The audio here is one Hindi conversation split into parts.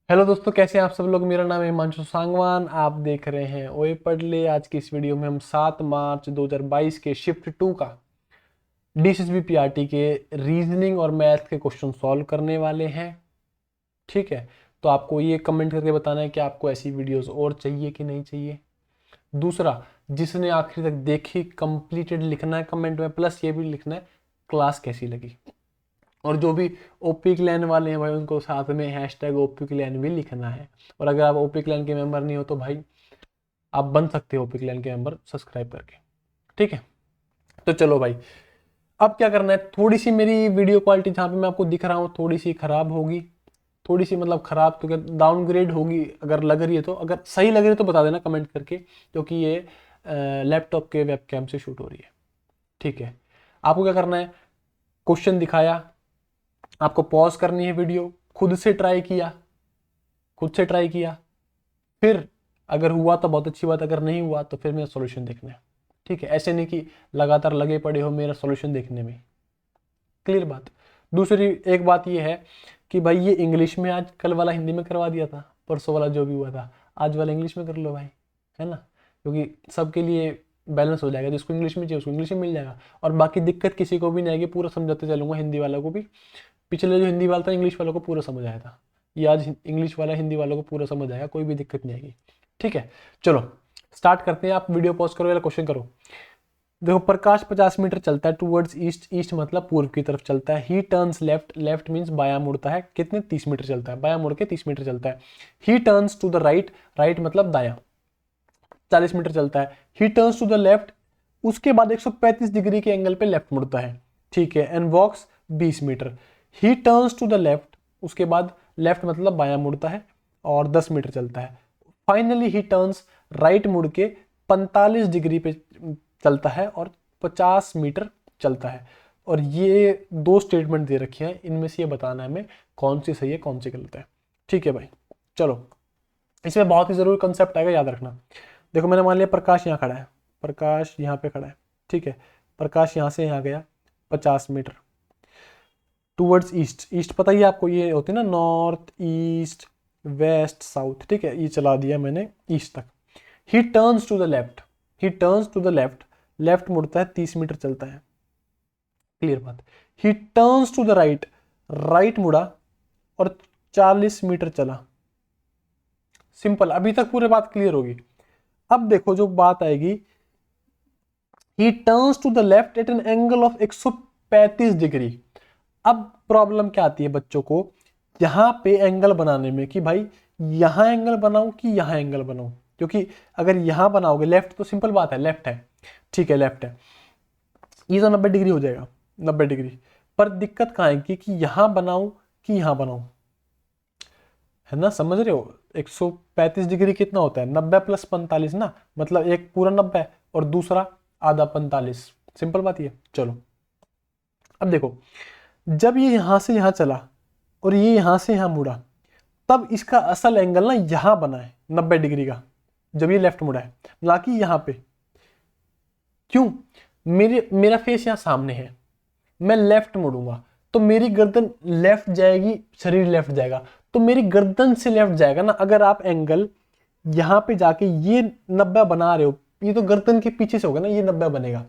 हेलो दोस्तों, कैसे हैं आप सब लोग। मेरा नाम है हिमांशु सांगवान। आप देख रहे हैं ओए पढ़ ले। आज की इस वीडियो में हम 7 मार्च 2022 के शिफ्ट 2 का डीएसएसबी पीआरटी के रीजनिंग और मैथ के क्वेश्चन सॉल्व करने वाले हैं। ठीक है, तो आपको ये कमेंट करके बताना है कि आपको ऐसी वीडियोस और चाहिए कि नहीं चाहिए। दूसरा, जिसने आखिरी तक देखी कंप्लीटेड लिखना है कमेंट में, प्लस ये भी लिखना है क्लास कैसी लगी। और जो भी ओपी क्लैन वाले हैं भाई, उनको साथ में हैशटैग ओपी क्लैन भी लिखना है। और अगर आप ओपी क्लैन के मेंबर नहीं हो तो भाई आप बन सकते हो ओपी क्लैन के मेंबर सब्सक्राइब करके। ठीक है, तो चलो भाई, अब क्या करना है। थोड़ी सी मेरी वीडियो क्वालिटी जहाँ पे मैं आपको दिख रहा हूँ थोड़ी सी खराब होगी। थोड़ी सी मतलब खराब तो क्या, डाउनग्रेड होगी। अगर लग रही है तो, अगर सही लग रही है तो बता देना कमेंट करके, क्योंकि ये लैपटॉप के वेबकैम से शूट हो रही है। ठीक है, आपको क्या करना है, क्वेश्चन दिखाया, आपको पॉज करनी है वीडियो, खुद से ट्राई किया, खुद से ट्राई किया, फिर अगर हुआ तो बहुत अच्छी बात, अगर नहीं हुआ तो फिर मेरा सॉल्यूशन देखना है। ठीक है, ऐसे नहीं कि लगातार लगे पड़े हो मेरा सॉल्यूशन देखने में। क्लियर बात। दूसरी एक बात ये है कि भाई ये इंग्लिश में आज, कल वाला हिंदी में करवा दिया था, परसों वाला जो भी हुआ था आज वाला इंग्लिश में कर लो भाई, है ना। क्योंकि सबके लिए बैलेंस हो जाएगा, जिसको इंग्लिश में चाहिए उसको इंग्लिश में मिल जाएगा, और बाकी दिक्कत किसी को भी नहीं आएगी। पूरा समझाते चलूंगा हिंदी वालों को भी। पिछले जो हिंदी वाला था इंग्लिश वालों को पूरा समझ आया था, ये आज इंग्लिश वाला हिंदी वालों को पूरा समझ आएगा, कोई भी दिक्कत नहीं आएगी। ठीक है, चलो स्टार्ट करते हैं। आप वीडियो पॉज करो या क्वेश्चन करो। देखो, प्रकाश 50 मीटर चलता है टूवर्ड्स ईस्ट, ईस्ट मतलब पूर्व की तरफ चलता है। He turns left, left means बायां मुड़ता है। कितने, 30 मीटर चलता है, बायां मुड़ के 30 मीटर चलता है। He turns to the right, right मतलब दायां, 40 मीटर चलता है। He turns to the left, उसके बाद 135 डिग्री के एंगल पे लेफ्ट मुड़ता है। ठीक है, and walks 20 metre. He turns to the left, उसके बाद लेफ्ट मतलब बायां मुड़ता है और 10 मीटर चलता है। फाइनली ही टर्न्स राइट मुड़ के 45 डिग्री पे चलता है और 50 मीटर चलता है। और ये दो स्टेटमेंट दे रखे हैं, इनमें से ये बताना है हमें कौन सी सही है कौन सी गलत है। ठीक है भाई, चलो इसमें बहुत ही जरूरी कंसेप्ट आएगा, याद रखना। देखो, मैंने मान लिया प्रकाश यहाँ खड़ा है, प्रकाश यहाँ पे खड़ा है। ठीक है, प्रकाश यहाँ से यहाँ गया 50 मीटर टूवर्ड्स ईस्ट। ईस्ट पता ही है आपको, ये होते हैं ना नॉर्थ ईस्ट वेस्ट साउथ। ठीक है, ये चला दिया मैंने ईस्ट तक। He turns to the left, he turns to the left, left मुड़ता है 30 मीटर चलता है। क्लियर बात। He turns to the right, right मुड़ा और 40 मीटर चला। सिंपल, अभी तक पूरी बात क्लियर होगी। अब देखो जो बात आएगी, he turns to the left at an angle of 135 degree. अब प्रॉब्लम क्या आती है बच्चों को यहां पे एंगल बनाने में, कि भाई यहां एंगल बनाऊं कि यहां एंगल बनाऊं। क्योंकि अगर यहां बनाओगे लेफ्ट तो सिंपल बात है, लेफ्ट है। ठीक है, लेफ्ट है, ये तो 90 डिग्री हो जाएगा, 90 डिग्री। पर दिक्कत कहाँ है कि यहां बनाऊं कि यहां बनाऊं, है ना, समझ रहे हो। 135 डिग्री कितना होता है, 90 प्लस 45 ना, मतलब एक पूरा 90 और दूसरा आधा 45। सिंपल बात ये। चलो अब देखो, जब ये यहां से यहां चला और ये यहां से यहां मुड़ा, तब इसका असल एंगल ना यहां बना है 90 डिग्री का, जब ये लेफ्ट मुड़ा है, ना कि यहां पे। क्यों, मेरा फेस यहां सामने है, मैं लेफ्ट मुड़ूंगा तो मेरी गर्दन लेफ्ट जाएगी, शरीर लेफ्ट जाएगा, तो मेरी गर्दन से लेफ्ट जाएगा ना। अगर आप एंगल यहां पे जाके ये 90 बना रहे हो, ये तो गर्दन के पीछे से होगा ना, ये 90 बनेगा।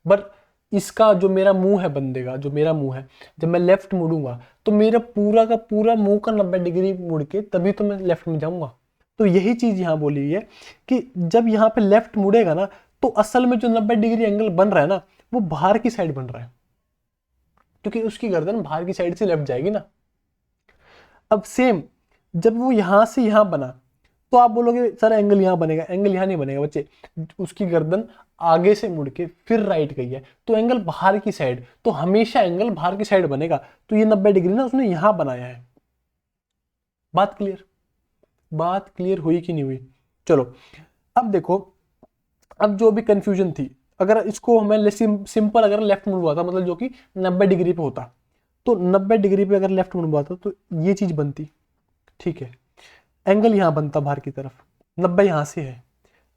बट इसका जो मेरा मुंह है बंदे का, जो मेरा मुंह है, जब मैं लेफ्ट मुड़ूंगा तो मेरा पूरा का पूरा मुंह का 90 डिग्री मुड़ के तभी तो मैं लेफ्ट में जाऊंगा। तो यही चीज यहां बोली है कि जब यहां पे लेफ्ट मुड़ेगा ना, तो असल में जो 90 डिग्री एंगल बन रहा है ना, वो बाहर की साइड बन रहा है, क्योंकि उसकी गर्दन बाहर की साइड से लेफ्ट जाएगी ना। अब सेम, जब वो यहां से यहां बना, तो आप बोलोगे सर एंगल यहां बनेगा, एंगल यहां नहीं बनेगा बच्चे। उसकी गर्दन आगे से मुड़ के फिर राइट गई है, तो एंगल बाहर की साइड, तो हमेशा एंगल बाहर की साइड बनेगा। तो ये 90 डिग्री ना उसने यहां बनाया है। बात क्लियर, बात क्लियर हुई कि नहीं हुई। चलो अब देखो, अब जो भी कंफ्यूजन थी, अगर इसको हमें सिंपल अगर लेफ्ट मुड़वाता, मतलब जो कि 90 डिग्री पे होता, तो 90 डिग्री पे अगर लेफ्ट मुड़वाता तो ये चीज बनती। ठीक है, एंगल यहां बनता बाहर की तरफ, 90 यहां से है।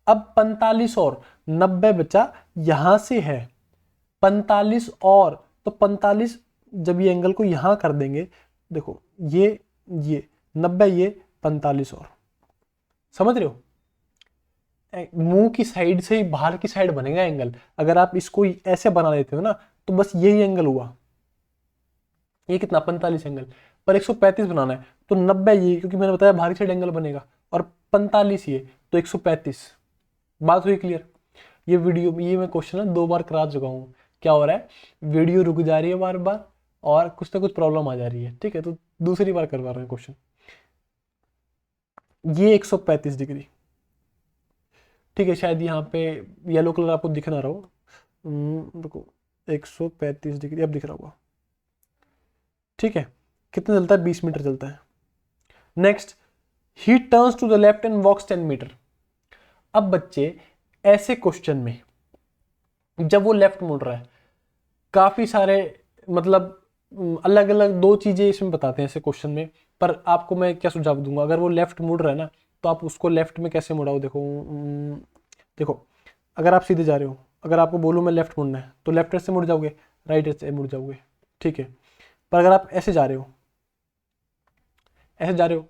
अब 45 और 90 बचा यहां से है, 45 और, तो 45 जब ये एंगल को यहां कर देंगे, देखो ये 90 ये 45 और, समझ रहे हो? मुंह की साइड से ही बाहर की साइड बनेगा एंगल। अगर आप इसको ऐसे बना लेते हो ना तो बस यही एंगल हुआ, ये कितना 45 एंगल, पर 135 बनाना है तो 90 ये, क्योंकि मैंने बताया बाहर की साइड एंगल बनेगा, और 45 ये, तो 135। बात हुई क्लियर? ये वीडियो, ये मैं क्वेश्चन ना 2 बार करा चुका हूँ। क्या हो रहा है, वीडियो रुक जा रही है बार बार और कुछ ना कुछ प्रॉब्लम आ जा रही है, ठीक है, तो दूसरी बार करवा रहे हैं क्वेश्चन। ये 135 डिग्री, ठीक है, शायद यहाँ पे येलो कलर आपको दिख ना रहा हो, देखो 135 डिग्री अब दिख रहा होगा, ठीक है। कितना चलता है, 20 मीटर चलता है। Next, he turns to the left and walks 10 metre. अब बच्चे ऐसे क्वेश्चन में जब वो लेफ्ट मुड़ रहा है, काफी सारे मतलब अलग अलग 2 चीजें इसमें बताते हैं ऐसे क्वेश्चन में, पर आपको मैं क्या सुझाव दूंगा, अगर वो लेफ्ट मुड़ रहा है ना तो आप उसको लेफ्ट में कैसे मुड़ाओ। देखो देखो, अगर आप सीधे जा रहे हो, अगर आपको बोलूँ मैं लेफ्ट मुड़ना है तो लेफ्ट से मुड़ जाओगे, राइट से मुड़ जाओगे, ठीक है। पर अगर आप ऐसे जा रहे हो, ऐसे जा रहे हो,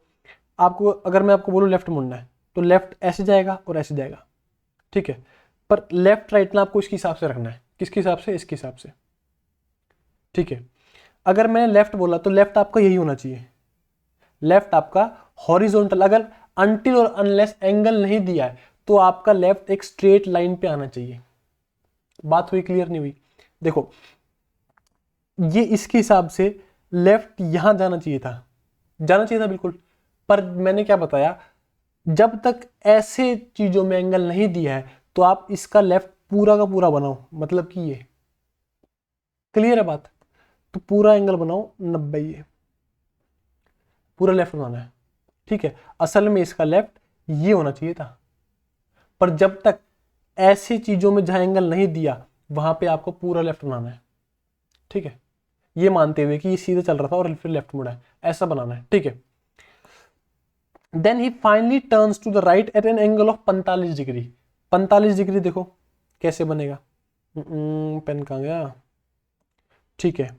आपको अगर मैं आपको बोलूँ लेफ्ट मुड़ना है तो लेफ्ट ऐसे जाएगा और ऐसे जाएगा, ठीक है। पर लेफ्ट राइट ना आपको इसके हिसाब से रखना है, किसके हिसाब से, इसके हिसाब से, ठीक है। अगर मैंने लेफ्ट बोला तो लेफ्ट आपका यही होना चाहिए, लेफ्ट आपका हॉरिजॉन्टल, अगर अनटिल और अनलेस एंगल नहीं दिया है तो आपका लेफ्ट एक स्ट्रेट लाइन पे आना चाहिए। बात हुई क्लियर नहीं हुई? देखो ये इसके हिसाब से लेफ्ट यहां जाना चाहिए था, जाना चाहिए था बिल्कुल, पर मैंने क्या बताया, जब तक ऐसे चीजों में एंगल नहीं दिया है तो आप इसका लेफ्ट पूरा का पूरा बनाओ, मतलब कि ये क्लियर है बात, तो पूरा एंगल बनाओ 90, ये पूरा लेफ्ट बनाना है, ठीक है। असल में इसका लेफ्ट ये होना चाहिए था, पर जब तक ऐसी चीजों में जहां एंगल नहीं दिया वहां पे आपको पूरा लेफ्ट बनाना है, ठीक है, ये मानते हुए कि ये सीधे चल रहा था और फिर लेफ्ट मुड़ा है, ऐसा बनाना है, ठीक है। Then he finally turns to the right at an angle of 45 degree. 45 degree देखो कैसे बनेगा, पेन कहाँ गया, ठीक है।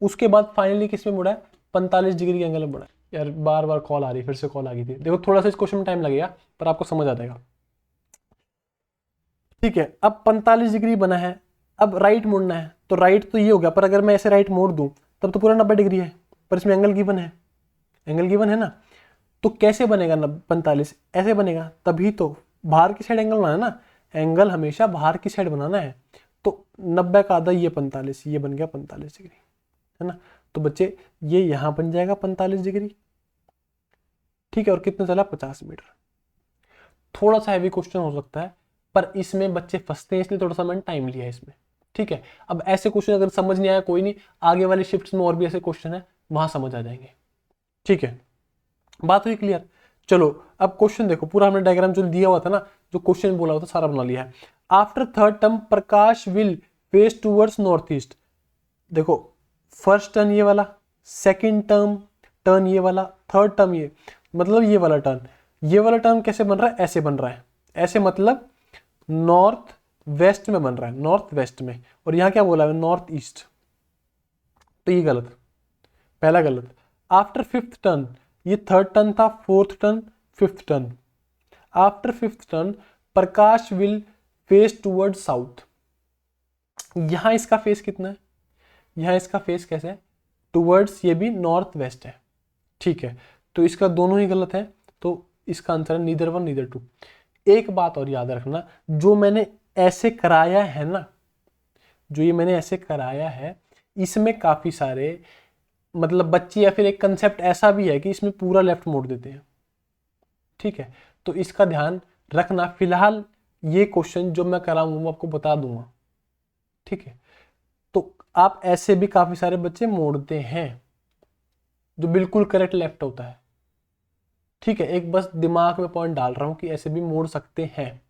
उसके बाद फाइनली किस में मुड़ा है, 45 डिग्री के एंगल में मुड़ा है। यार बार बार कॉल आ रही है, फिर से कॉल आ गई थी, देखो थोड़ा सा इस क्वेश्चन में टाइम लगेगा पर आपको समझ आ जाएगा, ठीक है। अब 45 डिग्री बना है, अब राइट मुड़ना है तो राइट तो ये हो गया, पर अगर मैं ऐसे राइट मोड़ दूं तब तो पूरा 90 डिग्री है, पर इसमें एंगल गिवन है, एंगल गिवन है ना, तो कैसे बनेगा 45, ऐसे बनेगा, तभी तो बाहर की साइड एंगल बनाना है ना, एंगल हमेशा बाहर की साइड बनाना है, तो 90 का आधा ये 45, ये बन गया 45 डिग्री, है ना। तो बच्चे ये यहां बन जाएगा 45 डिग्री, ठीक है, और कितना चला 50 मीटर। थोड़ा सा हैवी क्वेश्चन हो सकता है पर इसमें बच्चे फंसते हैं, इसलिए थोड़ा सा मैंने टाइम लिया है इसमें, ठीक है। अब ऐसे क्वेश्चन अगर समझ नहीं आया कोई नहीं, आगे वाली शिफ्ट्स में और भी ऐसे क्वेश्चन है, वहां समझ आ जाएंगे, ठीक है। बात हुई क्लियर? चलो अब क्वेश्चन देखो, पूरा हमने डायग्राम जो दिया हुआ था ना, जो क्वेश्चन बोला हुआ था सारा बना लिया है। After third term Prakash will face towards north east. देखो फर्स्ट टर्न ये वाला, सेकंड टर्म टर्न ये वाला, थर्ड टर्म ये, मतलब ये वाला टर्न, ये वाला टर्न कैसे बन रहा है, ऐसे बन रहा है, ऐसे मतलब नॉर्थ वेस्ट में बन रहा है, नॉर्थ वेस्ट में, और यहां क्या बोला है, नॉर्थ ईस्ट, तो ये गलत, पहला गलत। आफ्टर फिफ्थ टर्न, ये थर्ड टर्न था, fourth turn, fifth turn, after fifth turn Prakash will face toward south. यहां इसका फेस कितना है, यहां इसका फेस कैसे है, टूवर्ड्स, ये भी नॉर्थ वेस्ट है, ठीक है। तो इसका दोनों ही गलत है, तो इसका आंसर है नीदर वन नीदर टू। एक बात और याद रखना, जो मैंने ऐसे कराया है ना, जो ये मैंने ऐसे कराया है, इसमें काफी सारे मतलब बच्चे या फिर एक कंसेप्ट ऐसा भी है कि इसमें पूरा लेफ्ट मोड़ देते हैं, ठीक है। तो इसका ध्यान रखना। फिलहाल ये क्वेश्चन जो मैं कराऊंगा वो आपको बता दूंगा, ठीक है। तो आप ऐसे भी काफी सारे बच्चे मोड़ते हैं जो बिल्कुल करेक्ट लेफ्ट होता है, ठीक है। एक बस दिमाग में पॉइंट डाल रहा हूं कि ऐसे भी मोड़ सकते हैं,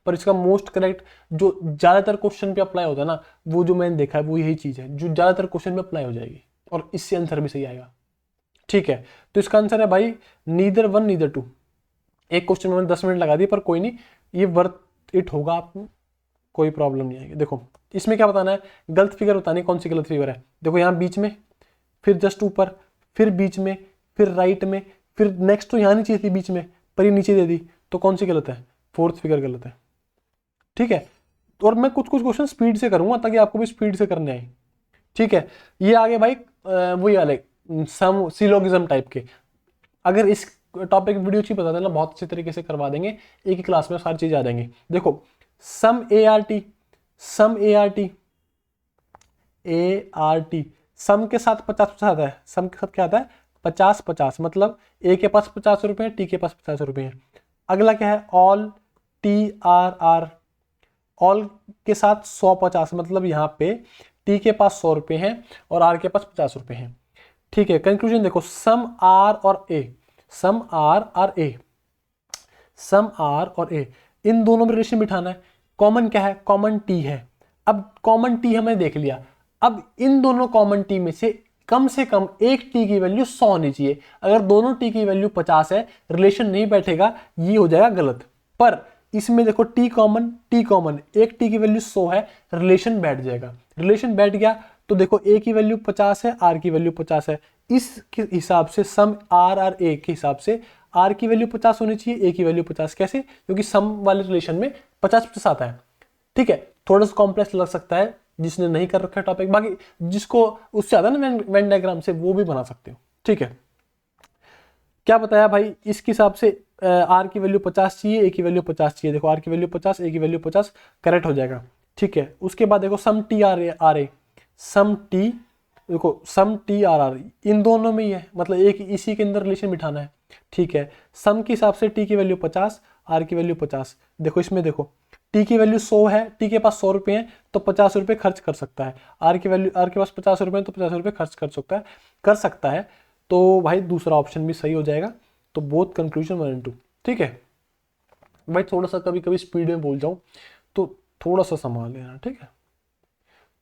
पर इसका मोस्ट करेक्ट जो ज्यादातर क्वेश्चन पे अप्लाई होता है ना, वो जो मैंने देखा है वो यही चीज है जो ज्यादातर क्वेश्चन पे अप्लाई हो जाएगी, और इससे आंसर भी सही आएगा, ठीक है। तो इसका आंसर है भाई नीदर वन नीदर टू। एक क्वेश्चन में मैंने 10 मिनट लगा दिए, पर कोई नहीं, ये वर्थ इट होगा, आपको कोई प्रॉब्लम नहीं आएगी। देखो इसमें क्या बताना है, गलत फिगर बतानी, कौन सी गलत फिगर है। देखो यहाँ बीच में, फिर जस्ट ऊपर, फिर बीच में, फिर राइट में, फिर नेक्स्ट तो यहाँ नहीं चाहिए थी बीच में, पर ये नीचे दे दी, तो कौन सी गलत है? फोर्थ फिगर गलत है। ठीक है, और मैं कुछ कुछ क्वेश्चन स्पीड से करूंगा ताकि आपको भी स्पीड से करने आए। ठीक है, ये आगे भाई वही वाले सम सिलोगिज्म टाइप के। अगर इस टॉपिक वीडियो अच्छी बता देना, बहुत अच्छे तरीके से करवा देंगे, एक ही क्लास में सारी चीजें आ जाएंगी। देखो sum A R T, sum A R T, A R T, sum के साथ 50-50 आता है। सम के साथ क्या आता है? 50-50, मतलब ए के पास 50 रुपए हैं, टी के पास 50 रुपए हैं। अगला क्या है? All, T R R, all के साथ 100-50, मतलब यहाँ पे टी के पास 100 रुपए हैं और आर के पास 50 रुपए हैं। ठीक है, कंक्लूजन देखो, सम आर और ए, सम आर और ए, सम आर और ए, इन दोनों में रिलेशन बिठाना है। कॉमन क्या है? कॉमन टी है। अब कॉमन टी हमने देख लिया, अब इन दोनों कॉमन टी में से कम एक टी की वैल्यू 100 होनी चाहिए। अगर दोनों टी की वैल्यू 50 है, रिलेशन नहीं बैठेगा, ये हो जाएगा गलत। पर इसमें देखो टी कॉमन, एक टी की वैल्यू 100 है, रिलेशन बैठ जाएगा। रिलेशन बैठ गया तो देखो ए की वैल्यू 50 है, आर की वैल्यू 50 है, इस हिसाब से सम आर और ए के हिसाब से आर की वैल्यू 50 होनी चाहिए, ए की वैल्यू 50। कैसे? क्योंकि सम वाले रिलेशन में 50-50 आता है। ठीक है, थोड़ा सा कॉम्प्लेक्स लग सकता है जिसने नहीं कर रखा टॉपिक, बाकी जिसको उससे आता है ना वेन डायग्राम से, वो भी बना सकते हो। ठीक है, क्या बताया भाई? इसके हिसाब से आर की वैल्यू 50 चाहिए, ए की वैल्यू 50 चाहिए। देखो आर की वैल्यू 50, ए की वैल्यू 50, करेक्ट हो जाएगा। ठीक है, उसके बाद देखो some T R A, some tea, देखो सम टी आर आर, इन दोनों में ही है, मतलब एक इसी के अंदर रिलेशन बिठाना है। ठीक है, सम के हिसाब से टी की वैल्यू 50, आर की वैल्यू 50। देखो इसमें देखो टी की वैल्यू 100 है, टी के पास 100 रुपए हैं, तो 50 रुपए खर्च कर सकता है। आर की वैल्यू, आर के पास 50 रुपए हैं, तो 50 रुपए खर्च कर सकता है। तो भाई दूसरा ऑप्शन भी सही हो जाएगा। तो बोथ कंक्लूजन 1 और 2। ठीक है भाई, थोड़ा सा कभी कभी स्पीड में बोल जाऊं तो थोड़ा सा संभाल लेना। ठीक है,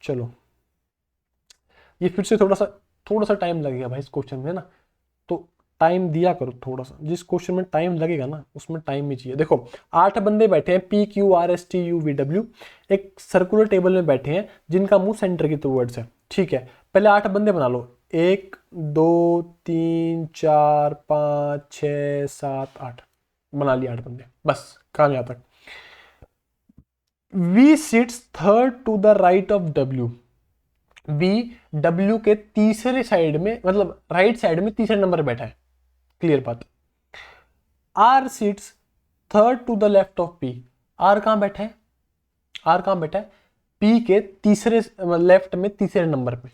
चलो ये फिर से थोड़ा सा टाइम लगेगा भाई इस क्वेश्चन में ना, तो टाइम दिया करो थोड़ा सा। जिस क्वेश्चन में टाइम लगेगा ना उसमें टाइम ही चाहिए। देखो 8 बंदे बैठे हैं, P Q R S T U V W, एक सर्कुलर टेबल में बैठे हैं जिनका मुंह सेंटर की टुवर्ड्स है। ठीक है, पहले 8 बंदे बना लो, 1 2 3 4 5 6 7 8, बना लिया 8 बंदे, बस काम यहाँ तक। V sits third to the right of W, B W के तीसरे साइड में, मतलब राइट साइड में तीसरे नंबर बैठा है। क्लियर बात। R seats third to the left of P, R कहां बैठा है? आर कहां बैठा है? पी के तीसरे लेफ्ट में तीसरे नंबर पे।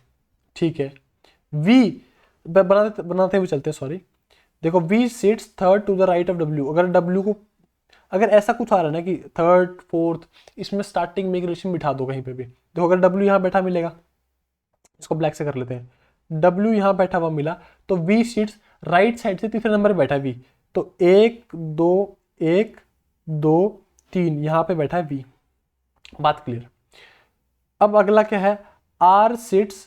ठीक है, वी बनाते हुए चलते हैं, सॉरी। देखो V seats third to the right of W, अगर डब्ल्यू को, अगर ऐसा कुछ आ रहा है ना कि थर्ड फोर्थ, इसमें स्टार्टिंग में एक रिलेशन बिठा दो कहीं पे भी। देखो अगर डब्ल्यू यहां बैठा मिलेगा, इसको ब्लैक से कर लेते हैं, डब्ल्यू यहां बैठा हुआ मिला, तो वी सीट्स राइट साइड से तीसरे नंबर पे बैठा है वी, तो 1 2 3 यहां पे बैठा है वी। बात क्लियर। अब अगला क्या है? R sits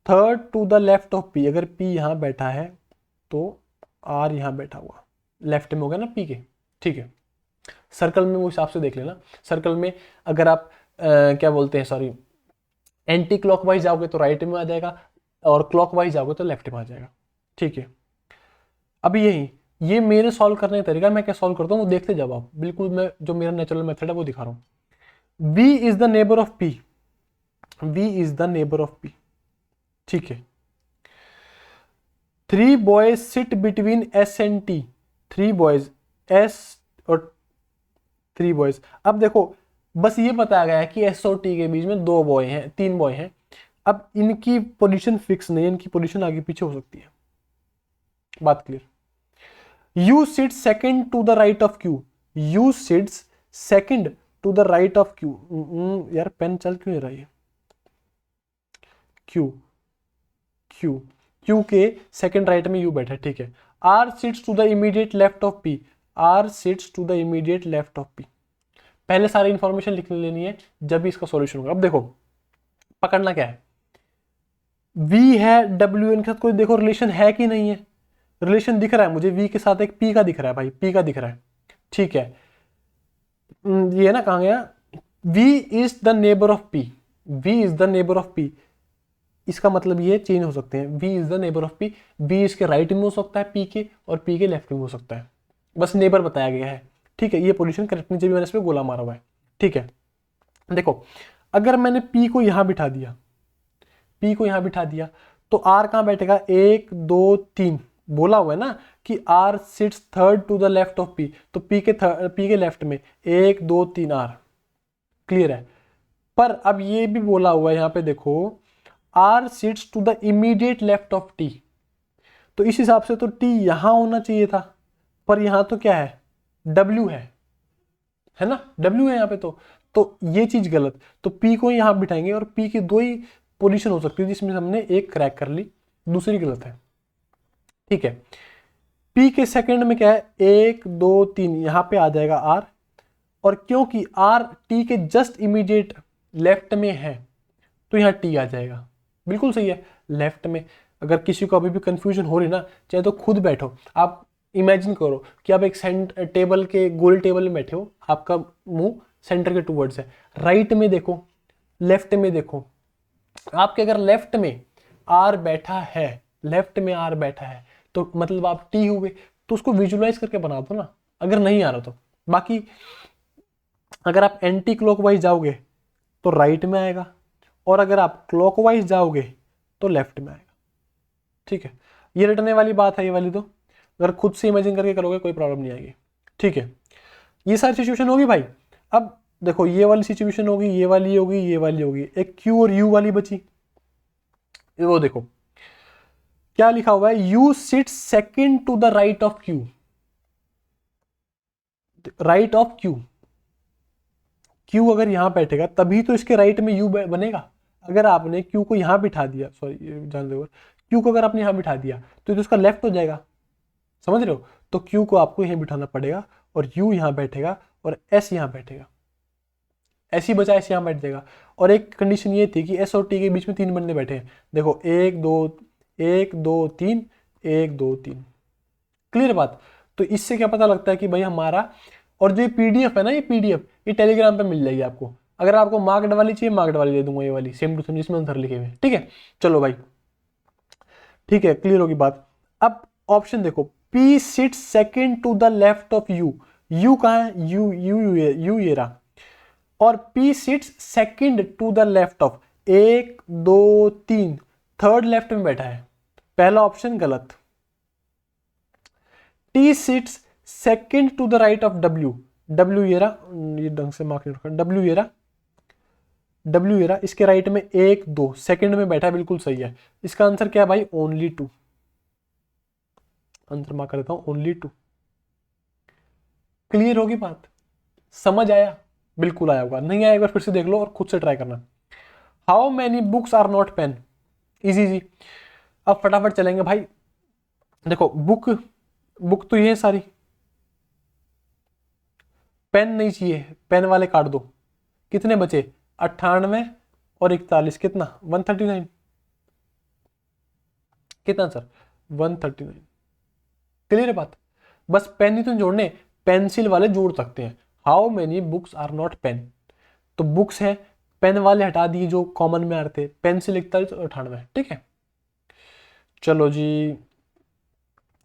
third to the left of P, अगर पी यहां बैठा है तो आर यहां बैठा हुआ, लेफ्ट में हो गया ना पी के। ठीक है, सर्कल में वो हिसाब से देख लेना। सर्कल में अगर आप क्या बोलते हैं, सॉरी, एंटी क्लॉकवाइज जाओगे तो राइट में आ जाएगा, और क्लॉकवाइज जाओगे तो लेफ्ट में आ जाएगा। ठीक है, अब ये मेरे सॉल्व करने का तरीका, मैं क्या सॉल्व करता हूँ वो देखते जाओ आप, बिल्कुल मैं जो मेरा नेचुरल मेथड है वो दिखा रहा हूँ। B is the neighbour of P, B is the neighbour of P. ठीक है, 3 boys sit between S and T, 3 boys, S और 3 बॉयज। अब देखो बस ये बताया गया है कि एस और टी के बीच में 2 बॉय हैं, 3 बॉय हैं। अब इनकी पोजीशन फिक्स नहीं है, इनकी पोजीशन आगे पीछे हो सकती है। बात clear. U sit second to the right of Q, U sits second to the right of Q. यार पेन चल क्यों नहीं रहा है? क्यू, क्यू, क्यू के सेकंड राइट में यू बैठा है। ठीक है, R sits to the immediate left of P, R sits to the immediate left of P. पहले सारी इंफॉर्मेशन लिख लेनी है जब भी इसका सॉल्यूशन होगा। अब देखो पकड़ना क्या है, वी है, डब्ल्यू इनके साथ कोई देखो रिलेशन है कि नहीं है? रिलेशन दिख रहा है मुझे, वी के साथ एक पी का दिख रहा है भाई, पी का दिख रहा है। ठीक है, ये ना कहां गया, V is the neighbour of P, V is the neighbour of P. इसका मतलब ये चेंज हो सकते हैं, V is the neighbour of P, V इसके राइट में हो सकता है P के, और P के लेफ्ट में हो सकता है, बस नेबर बताया गया है। ठीक है, ये पोजीशन करेक्ट नहीं, जब मैंने इस पर गोला मारा हुआ है। ठीक है, देखो अगर मैंने P को यहां बिठा दिया, P को यहां बिठा दिया, तो R कहां बैठेगा, 1 2 3 बोला हुआ है ना कि R sits third to the left of P, तो P के लेफ्ट में 1 2 3 R, क्लियर है। पर अब ये भी बोला हुआ है यहाँ पे देखो, R sits to the immediate left of T, तो इस हिसाब से तो T यहां होना चाहिए था, पर यहां तो क्या है, W है ना, W है यहाँ पे, तो ये चीज गलत, तो P को यहां बिठाएंगे, और P की दो ही पोजीशन हो सकती है जिसमें हमने एक क्रैक कर ली, दूसरी गलत है। ठीक है, P के सेकंड में क्या है, 1 2 3 यहां पे आ जाएगा R, और क्योंकि R T के जस्ट इमीडिएट लेफ्ट में है तो यहाँ T आ जाएगा, बिल्कुल सही है, लेफ्ट में। अगर किसी को अभी भी कंफ्यूजन हो रही ना, चाहे तो खुद बैठो, आप इमेजिन करो कि आप एक टेबल के गोल टेबल में बैठे हो, आपका मुंह सेंटर के टूवर्ड्स है, राइट में देखो, लेफ्ट में देखो, आपके अगर लेफ्ट में R बैठा है, लेफ्ट में R बैठा है, तो मतलब आप T हुए, तो उसको विजुलाइज करके बना दो ना, अगर नहीं आ रहा तो। बाकी अगर आप एंटी क्लॉकवाइज जाओगे तो राइट में आएगा, और अगर आप क्लॉकवाइज जाओगे तो लेफ्ट में आएगा। ठीक है, ये रटने वाली बात है ये वाली, तो अगर खुद से इमेजिन करके करोगे कोई प्रॉब्लम नहीं आएगी। ठीक है, ये सारी सिचुएशन होगी भाई। अब देखो ये वाली सिचुएशन होगी, ये वाली होगी, ये वाली होगी, एक Q और U वाली बची। वो देखो क्या लिखा हुआ है, U sit second to the right of Q, right of Q, Q अगर यहां बैठेगा तभी तो इसके राइट में U बनेगा। अगर आपने Q को यहां बिठा दिया, सॉरी जान दो, Q को अगर आपने यहां बिठा दिया तो उसका लेफ्ट हो जाएगा, समझ रहे हो, तो Q को आपको यहां बिठाना पड़ेगा, और U यहां बैठेगा, और S यहां बैठेगा, ऐसी बचा S यहां बैठ जाएगा। और एक कंडीशन ये थी कि S और T के बीच में 3 बंदे बैठे हैं, देखो 1 2 1 2 3 1 2 3, क्लियर बात। तो इससे क्या पता लगता है कि भाई हमारा, और जो ये PDF है ना, ये PDF ये टेलीग्राम पे मिल जाएगी आपको, अगर आपको मार्क्ड वाली चाहिए मार्क्ड वाली दे दूंगा, ये वाली सेम टू सेम जिसमें आंसर लिखे हुए। ठीक है, चलो भाई, ठीक है, क्लियर होगी बात। अब ऑप्शन देखो, P sit second to the left of U, U कहां है, U ये रहा, और P sits second to the left of 1 2 3, third left में बैठा है, पहला ऑप्शन गलत। T sits second to the right of W ये रहा, ये ढंग से मार्क नहीं रखा, W ये रहा, इसके राइट में 1 2 सेकंड में बैठा है, बिल्कुल सही है। इसका आंसर क्या है भाई, ओनली 2, आंसर मार्क कर देता हूं, ओनली 2। क्लियर होगी बात, समझ आया, बिल्कुल आया होगा, नहीं आया एक बार फिर से देख लो और खुद से ट्राई करना। How many books are not pen, easy जी। अब फटाफट चलेंगे भाई, देखो बुक तो ये है सारी, पेन नहीं चाहिए, पेन वाले काट दो, कितने बचे, 98 और 41, कितना 139, कितना सर 139, क्लियर है बात। बस पेन ही तो जोड़ने, पेंसिल वाले जोड़ सकते हैं। How many books are not pen, तो बुक्स है, पेन वाले हटा दिए जो कॉमन में आ रहे थे, पेंसिल 41 और 98। ठीक है, चलो जी,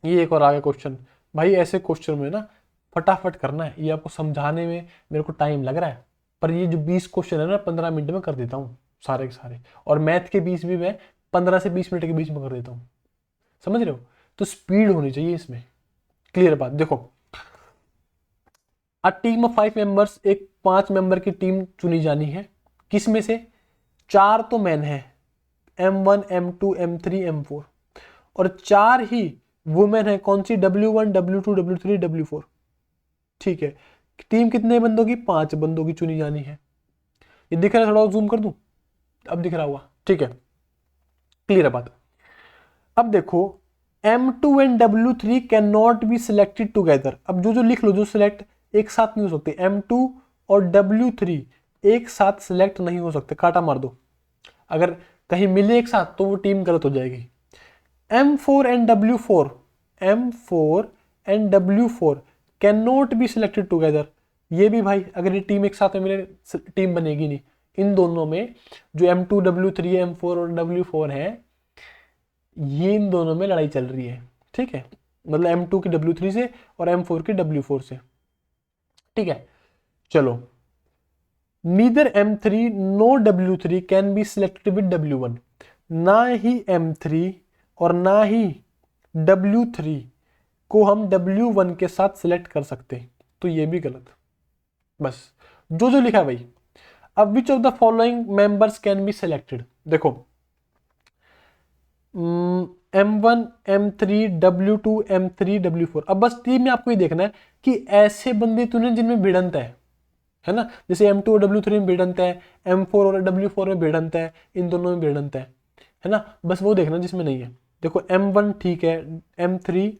ये एक और आगे क्वेश्चन। भाई ऐसे क्वेश्चन में ना फटाफट करना है, ये आपको समझाने में मेरे को टाइम लग रहा है, पर ये जो 20 क्वेश्चन है ना 15 मिनट में कर देता हूँ सारे के सारे, और मैथ के 20 भी मैं 15 से 20 मिनट के बीच में कर देता हूँ, समझ रहे हो, तो स्पीड होनी चाहिए इसमें। क्लियर बात, देखो अ टीम ऑफ 5 मेंबर्स, एक 5 मेंबर की टीम चुनी जानी है, किसमें से 4 तो मैन है, M1 M2 M3 M4, और 4 ही वुमेन है, कौन सी, W1 W2 W3 W4। ठीक है, टीम कितने बंदों की, 5 बंदों की चुनी जानी है। ये दिख रहा है, थोड़ा जूम कर दूं, अब दिख रहा हुआ, ठीक है, क्लियर है बात। अब देखो M2 and W3 can not be selected together, अब जो लिख लो, जो सिलेक्ट एक साथ नहीं हो सकते, M2 और W3 एक साथ सिलेक्ट नहीं हो सकते, काटा मार दो, अगर कहीं मिले एक साथ तो वो टीम गलत हो जाएगी। M4 and W4, M4 and W4 can not be selected together, ये भी भाई अगर ये टीम एक साथ में मिले टीम बनेगी नहीं, इन दोनों में जो M2 W3 M4 और W4 है, ये इन दोनों में लड़ाई चल रही है, ठीक है, मतलब M2 की W3 से और M4 की W4 से, ठीक है। चलो, neither M3 no W3 can be selected with W1, ना ही M3 और ना ही W3 को हम W1 के साथ सिलेक्ट कर सकते, तो ये भी गलत। बस जो जो लिखा है भाई। अब which of the following members can be selected, देखो M1 M3 W2 M3 W4। अब बस टीम में आपको ये देखना है कि ऐसे बंदे चुने जिनमें भिड़ंत है ना, जैसे M2 और W3 में भिड़ंत है, M4 और W4 में भिड़ंत है, इन दोनों में भिड़ंत है ना, बस वो देखना जिसमें नहीं है। देखो M1 ठीक है, M3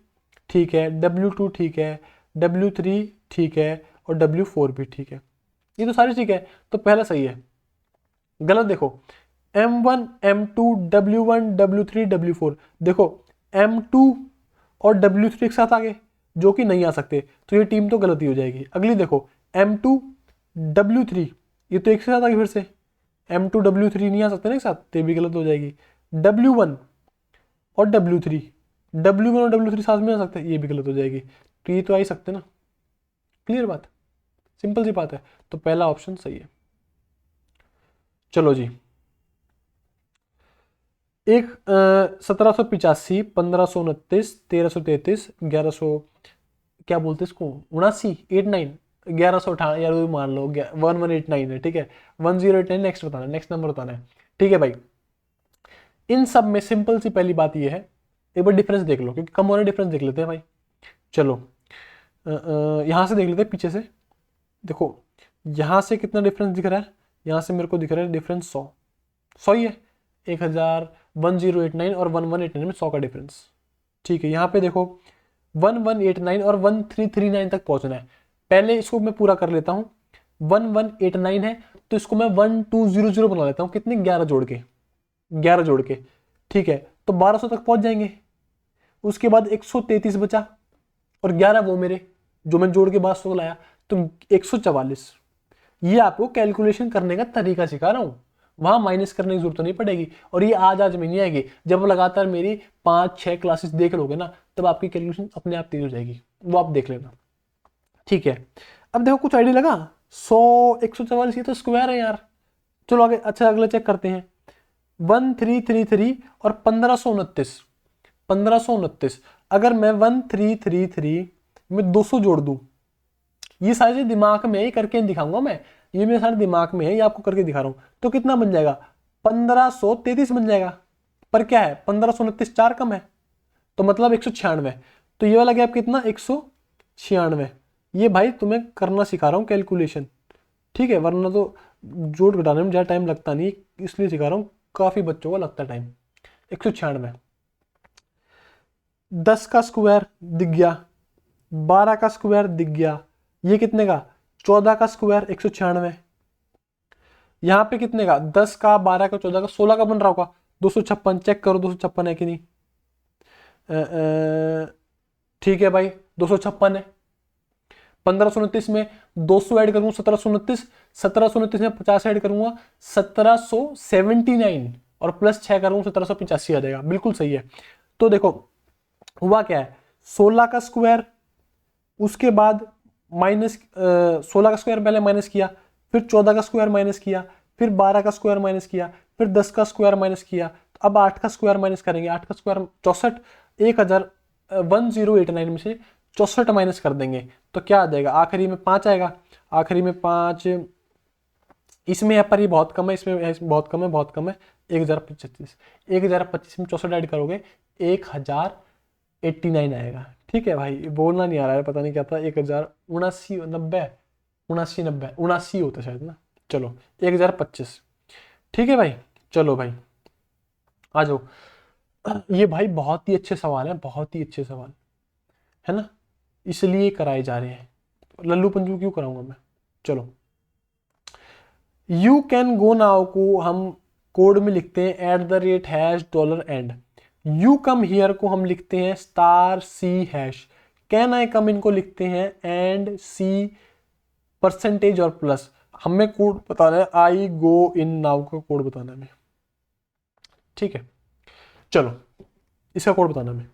ठीक है, W2 ठीक है, W3 ठीक है और W4 भी ठीक है, ये तो सारी ठीक है, तो पहला सही है। गलत देखो, M1 M2 W1 W3 W4, देखो M2 और W3 एक साथ आ गए जो कि नहीं आ सकते, तो ये टीम तो गलत ही हो जाएगी। अगली देखो M2 W3, ये तो एक साथ आ गई, फिर से M2 W3 नहीं आ सकते ना एक साथ, तो ये भी गलत हो जाएगी। W1 और W3, W1 और W3 साथ में आ सकते हैं, ये भी गलत हो जाएगी, तो ये तो आ ही सकते ना। क्लियर बात, सिंपल सी बात है, तो पहला ऑप्शन सही है। चलो जी, एक 1785 1529 1333 1100, क्या बोलते इसको, 89 1158, यार वो मान लो 1189 है, ठीक है, 1089। नेक्स्ट बताना, नेक्स्ट नंबर बताना है, ठीक है भाई। इन सब में सिंपल सी पहली बात ये है, एक बार डिफरेंस देख लो, क्योंकि कम होने डिफरेंस देख लेते हैं भाई। चलो यहां से देख लेते हैं पीछे से, देखो यहां से कितना डिफरेंस दिख रहा है, यहां से मेरे को दिख रहा है डिफरेंस 100 ही है, 1000 1089 और 1189 में 100 का डिफरेंस, ठीक है। यहाँ पे देखो 1189 और 1339 तक पहुंचना है, पहले इसको मैं पूरा कर लेता हूँ। 1189 है तो इसको मैं 1200 बना लेता हूँ, कितने 11 जोड़ के, 11 जोड़ के, ठीक है, तो 1200 तक पहुंच जाएंगे। उसके बाद 133 बचा और 11 वो मेरे जो मैं जोड़ के 1200 लाया, तो 144। ये आपको कैलकुलेशन करने का तरीका सिखा रहा हूं, वहां माइनस करने की जरूरत नहीं पड़ेगी, और ये आज में नहीं आएगी। जब लगातार मेरी 5-6 क्लासेस देख लोगे ना, तब आपकी कैलकुलेशन अपने आप तेज हो जाएगी, वो आप देख लेना, ठीक है। अब देखो कुछ आइडिया लगा, 100 144 ये तो स्क्वायर है यार। चलो आगे, अच्छा अगला चेक करते हैं, 1333 और 1529। अगर मैं 1333 में 200 जोड़ दूं, ये सारे दिमाग में ही करके दिखाऊंगा मैं, ये मेरे सारे दिमाग में है, ये आपको करके दिखा रहा हूं, तो कितना बन जाएगा, 1533 बन जाएगा। पर क्या है, 1529 4 कम है, तो मतलब 196, तो ये वाला गैप कितना, 196। ये भाई तुम्हें करना सिखा रहा हूं कैलकुलेशन, ठीक है, वरना तो जोड़ घटाने में ज्यादा टाइम लगता नहीं, इसलिए सिखा रहा हूं, काफी बच्चों को लगता टाइम। 196, 10 का स्क्वायर दिख गया, 12 का स्क्वायर दिख गया, ये कितने का, 14 का स्क्वायर 196। यहां पे कितने का, 10 का 12 का 14 का 16 का बन रहा होगा, 256। चेक करो 256 है कि नहीं, ठीक है भाई 256 है। 1529 में 200 ऐड करूंगा 1729, 1729 में 50 ऐड करूंगा 1779, और प्लस 6 करूंगा 1785 आ जाएगा, बिल्कुल सही है। तो देखो हुआ क्या है, 16 का स्क्वायर, उसके बाद माइनस 16 का स्क्वायर पहले माइनस किया, फिर 14 का स्क्वायर माइनस किया, फिर 12 का स्क्वायर माइनस किया, फिर 10 का स्क्वायर माइनस किया, तो अब 8 का स्क्वायर माइनस करेंगे, 8 का स्क्वायर 64, 1089 में से 64 माइनस कर देंगे, तो क्या आ जाएगा, आखिरी में 5 आएगा, आखिरी में 5 इसमें है, पर ये बहुत कम है, इसमें बहुत कम है, बहुत कम है, 1025। 1025 में 64 ऐड करोगे 1089 आएगा, ठीक है भाई, बोलना नहीं आ रहा है, पता नहीं क्या था, 1079 होता शायद ना, चलो 1025, ठीक है भाई। चलो भाई आ जाओ, ये भाई बहुत ही अच्छे सवाल है, बहुत ही अच्छे सवाल है ना, इसलिए कराए जा रहे हैं, लल्लू पंजू क्यों कराऊंगा मैं। चलो, यू कैन गो नाउ को हम कोड में लिखते हैं @ $# एंड, यू कम हियर को हम लिखते हैं $C#, कैन आई कम इनको लिखते हैं एंड C % और प्लस। हमें कोड बताना है, आई गो इन नाउ का कोड बताना है हमें, ठीक है। चलो इसका कोड बताना हमें।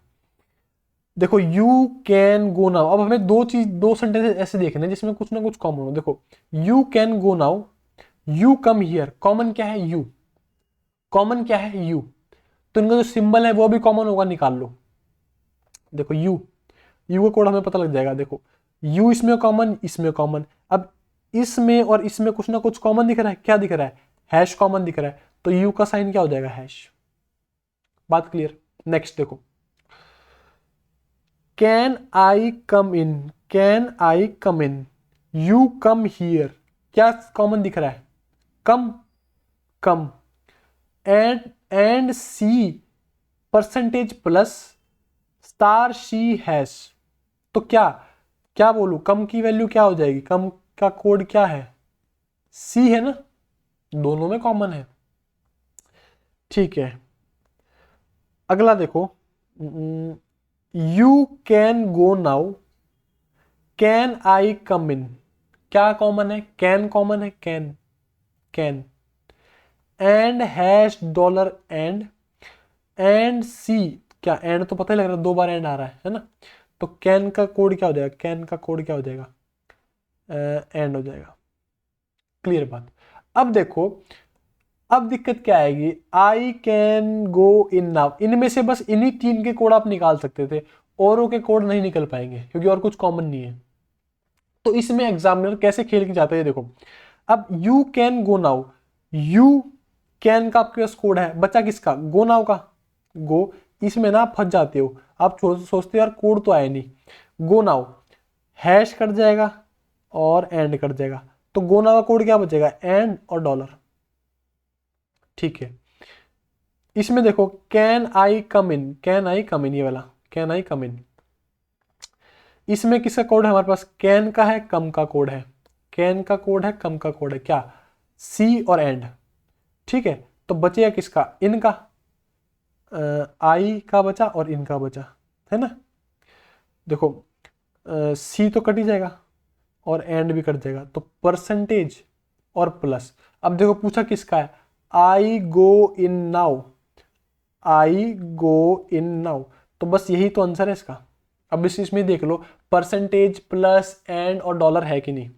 देखो यू कैन गो नाउ, अब हमें दो सेंटेंस ऐसे देखने हैं जिसमें कुछ ना कुछ कॉमन हो। देखो you can go now, you come here, common क्या है यू, कॉमन क्या है यू, तो इनका जो सिंबल है वो भी कॉमन होगा, निकाल लो। देखो यू, यू का कोड हमें पता लग जाएगा। देखो यू इसमें कॉमन, इसमें कॉमन, अब इसमें और इसमें कुछ ना कुछ कॉमन दिख रहा है, क्या दिख रहा है, हैश कॉमन दिख रहा है, तो यू का साइन क्या हो जाएगा, हैश। बात क्लियर। नेक्स्ट देखो, can I come in, can I come in, you come here, क्या कॉमन दिख रहा है, come, come, and C percentage plus star she hash, तो क्या क्या बोलूं, कम की वैल्यू क्या हो जाएगी, कम का कोड क्या है, सी है ना, दोनों में कॉमन है, ठीक है। अगला देखो, you can go now, can I come in, क्या कॉमन है, कैन कॉमन है, can, can, and hash dollar and C, क्या एंड तो पता ही लग रहा है, 2 बार एंड आ रहा है ना, तो कैन का कोड क्या हो जाएगा, कैन का कोड क्या हो जाएगा, एंड हो जाएगा। क्लियर बात। अब देखो, अब दिक्कत क्या आएगी, I can go in now, इनमें से बस इन्हीं 3 के कोड आप निकाल सकते थे, औरों के कोड नहीं निकल पाएंगे क्योंकि और कुछ कॉमन नहीं है। तो इसमें एग्जामिनर कैसे खेल के जाता है, देखो अब you can go now, you can का आपके पास कोड है, बचा किसका, गो नाउ का, गो, इसमें ना आप फंस जाते हो, आप सोचते हो यार कोड तो आया नहीं, गो नाउ हैश कट जाएगा और एंड कट जाएगा, तो गो नाउ का कोड क्या बचेगा, एंड और डॉलर, ठीक है। इसमें देखो can I come in, can I come इन, ये वाला कैन आई कम इन, इसमें किसका कोड है हमारे पास, कैन का है, कम का कोड है, कैन का कोड है, कम का कोड है, क्या, सी और एंड, ठीक है। तो बचेगा किसका, इनका, आई का बचा और इनका बचा, है ना। देखो सी तो कट ही जाएगा और एंड भी कट जाएगा, तो परसेंटेज और प्लस। अब देखो पूछा किसका है, आई गो in now, I go in now, तो बस यही तो आंसर है इसका। अब इसमें देख लो परसेंटेज प्लस एंड और डॉलर है कि नहीं,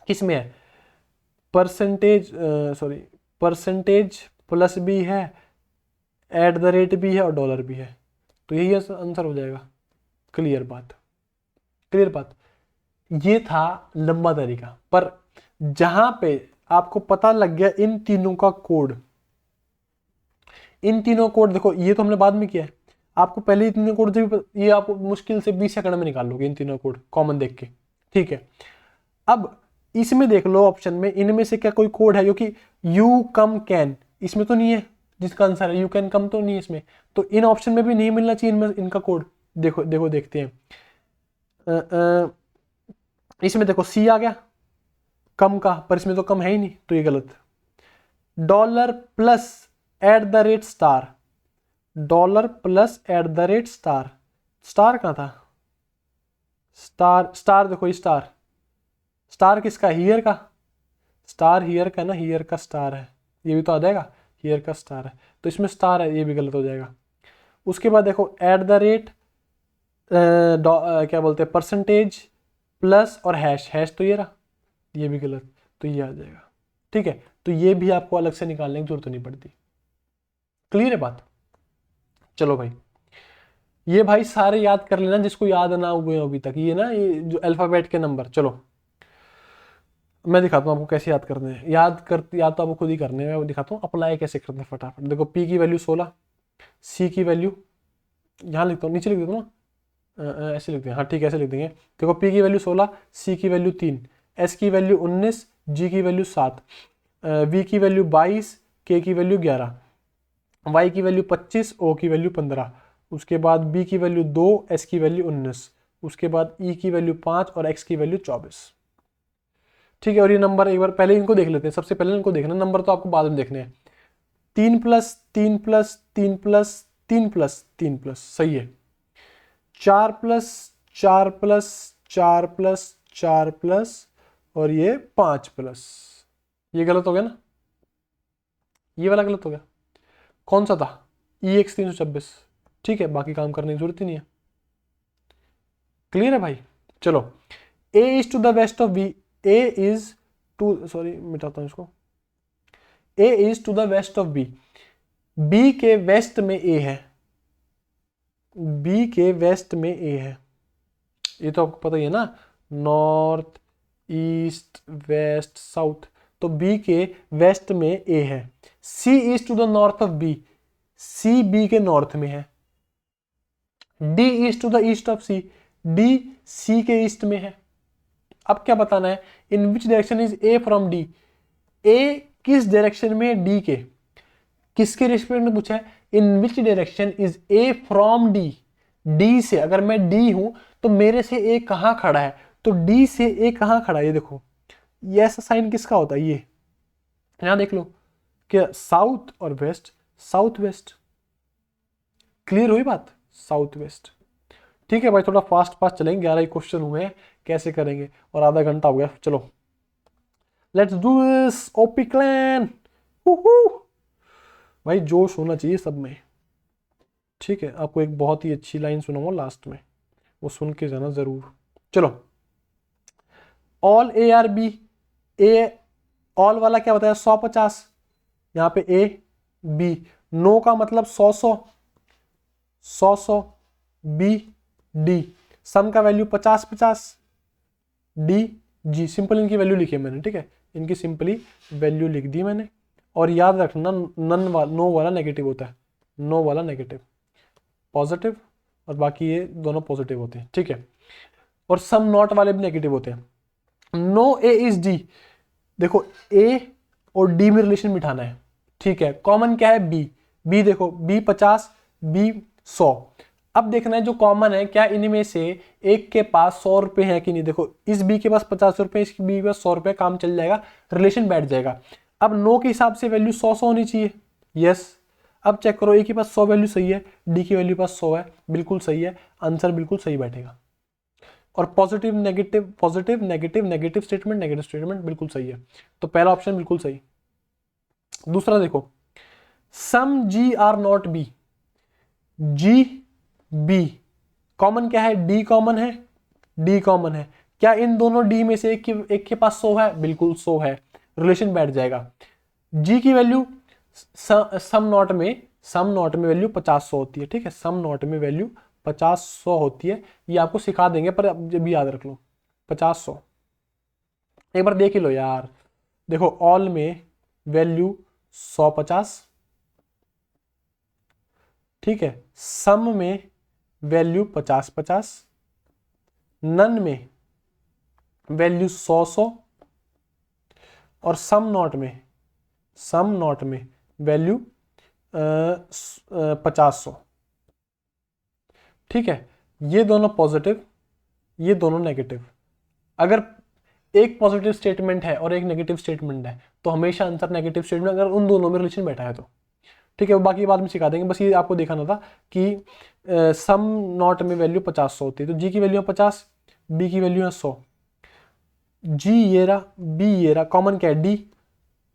किस में है, परसेंटेज, सॉरी परसेंटेज प्लस भी है, एट द रेट भी है और डॉलर भी है, तो यही आंसर हो जाएगा। क्लियर बात, क्लियर बात। ये था लंबा तरीका, पर जहां पे आपको पता लग गया इन तीनों का कोड, इन तीनों कोड, देखो ये तो हमने बाद में किया है, आपको पहले ही तीनों कोड से ये आपको मुश्किल से 20 सेकंड में निकाल लोगे इन तीनों कोड कॉमन देख के, ठीक है। अब इसमें देख लो ऑप्शन में, इनमें से क्या कोई कोड है जो कि यू कम कैन, इसमें तो नहीं है, जिसका आंसर है यू कैन कम तो नहीं है इसमें, तो इन ऑप्शन में भी नहीं मिलना चाहिए इनमें इनका कोड। देखो देखो देखते हैं, इसमें देखो सी आ गया कम का, पर इसमें तो कम है ही नहीं, तो ये गलत। Dollar plus at the rate star, dollar plus at the rate star, star कहाँ था, स्टार, स्टार देखो ये स्टार, स्टार किसका, हियर का, स्टार हियर का ना, हियर का स्टार है, ये भी तो आ जाएगा, हियर का स्टार है, तो इसमें स्टार है, ये भी गलत हो जाएगा। उसके बाद देखो एट द रेट, क्या बोलते हैं, परसेंटेज प्लस और हैश, हैश तो ये रहा, ये भी गलत, तो ये आ जाएगा, ठीक है। तो ये भी आपको अलग से निकालने की जरूरत नहीं पड़ती। क्लियर है बात। चलो भाई, ये भाई सारे याद कर लेना जिसको याद ना हुए अभी तक, ये ना ये जो अल्फाबेट के नंबर। चलो मैं दिखाता हूँ आपको कैसे याद करने हैं, याद तो आपको खुद ही करने हैं, मैं दिखाता हूँ अप्लाई कैसे करते हैं फटाफट। देखो पी की वैल्यू 16, सी की वैल्यू यहाँ लिखता हूँ, नीचे लिख देता हूँ ना, ऐसे लिखते हैं, हाँ ठीक है ऐसे लिख देंगे। देखो पी की वैल्यू 16, सी की वैल्यू 3, एस की वैल्यू 19, जी की वैल्यू 7, वी की वैल्यू 22, के की वैल्यू 11, वाई की वैल्यू 25, ओ की वैल्यू 15, उसके बाद बी की वैल्यू 2, एस की वैल्यू 19, उसके बाद ई की वैल्यू 5 और एक्स की वैल्यू 24। ठीक है, और ये नंबर एक बार पहले इनको देख लेते हैं, सबसे पहले इनको देखना, नंबर तो आपको बाद में देखने हैं। 3 plus 3 plus 3 plus 3 plus 3 plus, सही है। 4 प्लस 4 प्लस 4 प्लस 4 प्लस और ये 5 प्लस, ये गलत हो गया ना, ये वाला गलत हो गया। कौन सा था? EX 326। ठीक है, बाकी काम करने की जरूरत ही नहीं है। क्लियर है भाई? चलो, A is to the west of B, A is to, sorry मिटाता हूं इसको, A is to the west of B, B के वेस्ट में A है, B के वेस्ट में A है, ये तो आपको पता ही है ना, नॉर्थ ईस्ट वेस्ट साउथ, तो B के वेस्ट में A है। C is to the north of B, C B के नॉर्थ में है। D is to the east of C, D C के ईस्ट में है। अब क्या बताना है? In which direction is A from D, A किस डायरेक्शन में है D के, किसके रिस्पेक्ट में पूछा है? In which direction is A from D, D से, अगर मैं D हूं तो मेरे से A कहां खड़ा है, तो D से A कहां खड़ा है, ये देखो, ये ऐसा साइन किसका होता है, ये यहां देख लो, क्या साउथ और वेस्ट, साउथ वेस्ट। क्लियर हुई बात? South west. ठीक है भाई, थोड़ा फास्ट फास्ट चलेंगे, 11 क्वेश्चन हुए हैं, कैसे करेंगे, और आधा घंटा हो गया। चलो let's do this OP clan, भाई जोश होना चाहिए सब में। ठीक है, आपको एक बहुत ही अच्छी लाइन सुनाऊंगा लास्ट में, वो सुन के जाना जरूर। चलो, all A are B, A all वाला क्या बताया? 150, यहाँ पे A B, नो का मतलब 100 100 B D, सम का वैल्यू 50 50 D G, सिंपल इनकी वैल्यू लिखी है मैंने। ठीक है, इनकी सिंपली वैल्यू लिख दी मैंने। और याद रखना, नो वाला नेगेटिव होता है, नो वाला नेगेटिव, पॉजिटिव, और बाकी ये दोनों पॉजिटिव होते हैं। ठीक है, और सम नॉट वाले भी नेगेटिव होते हैं। नो A इज D, देखो A और D में रिलेशन बिठाना है। ठीक है, कॉमन क्या है? B देखो, B 50 B 100। अब देखना है जो कॉमन है, क्या इनमें से एक के पास 100 रुपए है कि नहीं। देखो, इस B के पास 50 रुपए, इस B के पास 100 रुपए, काम चल जाएगा, रिलेशन बैठ जाएगा। अब नो के हिसाब से वैल्यू 100 होनी चाहिए। यस, अब चेक करो, A के पास 100 वैल्यू सही है, D की वैल्यू पास 100 है, बिल्कुल सही है, आंसर बिल्कुल सही बैठेगा। और positive negative, positive negative, negative statement, negative statement, बिल्कुल सही है। तो पहला ऑप्शन बिल्कुल सही। दूसरा देखो, some G are not B, G B, common क्या है? D कॉमन है, D कॉमन है, क्या इन दोनों D में से एक के पास 100 है? बिल्कुल 100 है, रिलेशन बैठ जाएगा। G की वैल्यू सम नॉट में वैल्यू 50 100 होती है। ठीक है, सम नॉट में वैल्यू 50 100 होती है, ये आपको सिखा देंगे, पर अब जब भी याद रख लो 50 100, एक बार देख ही लो यार। देखो, ऑल में वैल्यू 100 50, ठीक है, सम में वैल्यू 50 50, नन में वैल्यू 100 100, और सम नॉट में वैल्यू 50 100। ठीक है, ये दोनों पॉजिटिव, ये दोनों नेगेटिव। अगर एक पॉजिटिव स्टेटमेंट है और एक नेगेटिव स्टेटमेंट है, तो हमेशा आंसर नेगेटिव स्टेटमेंट, अगर उन दोनों में रिलेशन बैठा है तो। ठीक है, वो बाकी बाद में सिखा देंगे, बस ये आपको दिखाना था कि सम नॉट में वैल्यू 50 100 होती है। तो G की वैल्यू है 50, B की वैल्यू है 100, G ये रहा, B ये रहा, कॉमन क्या है? D,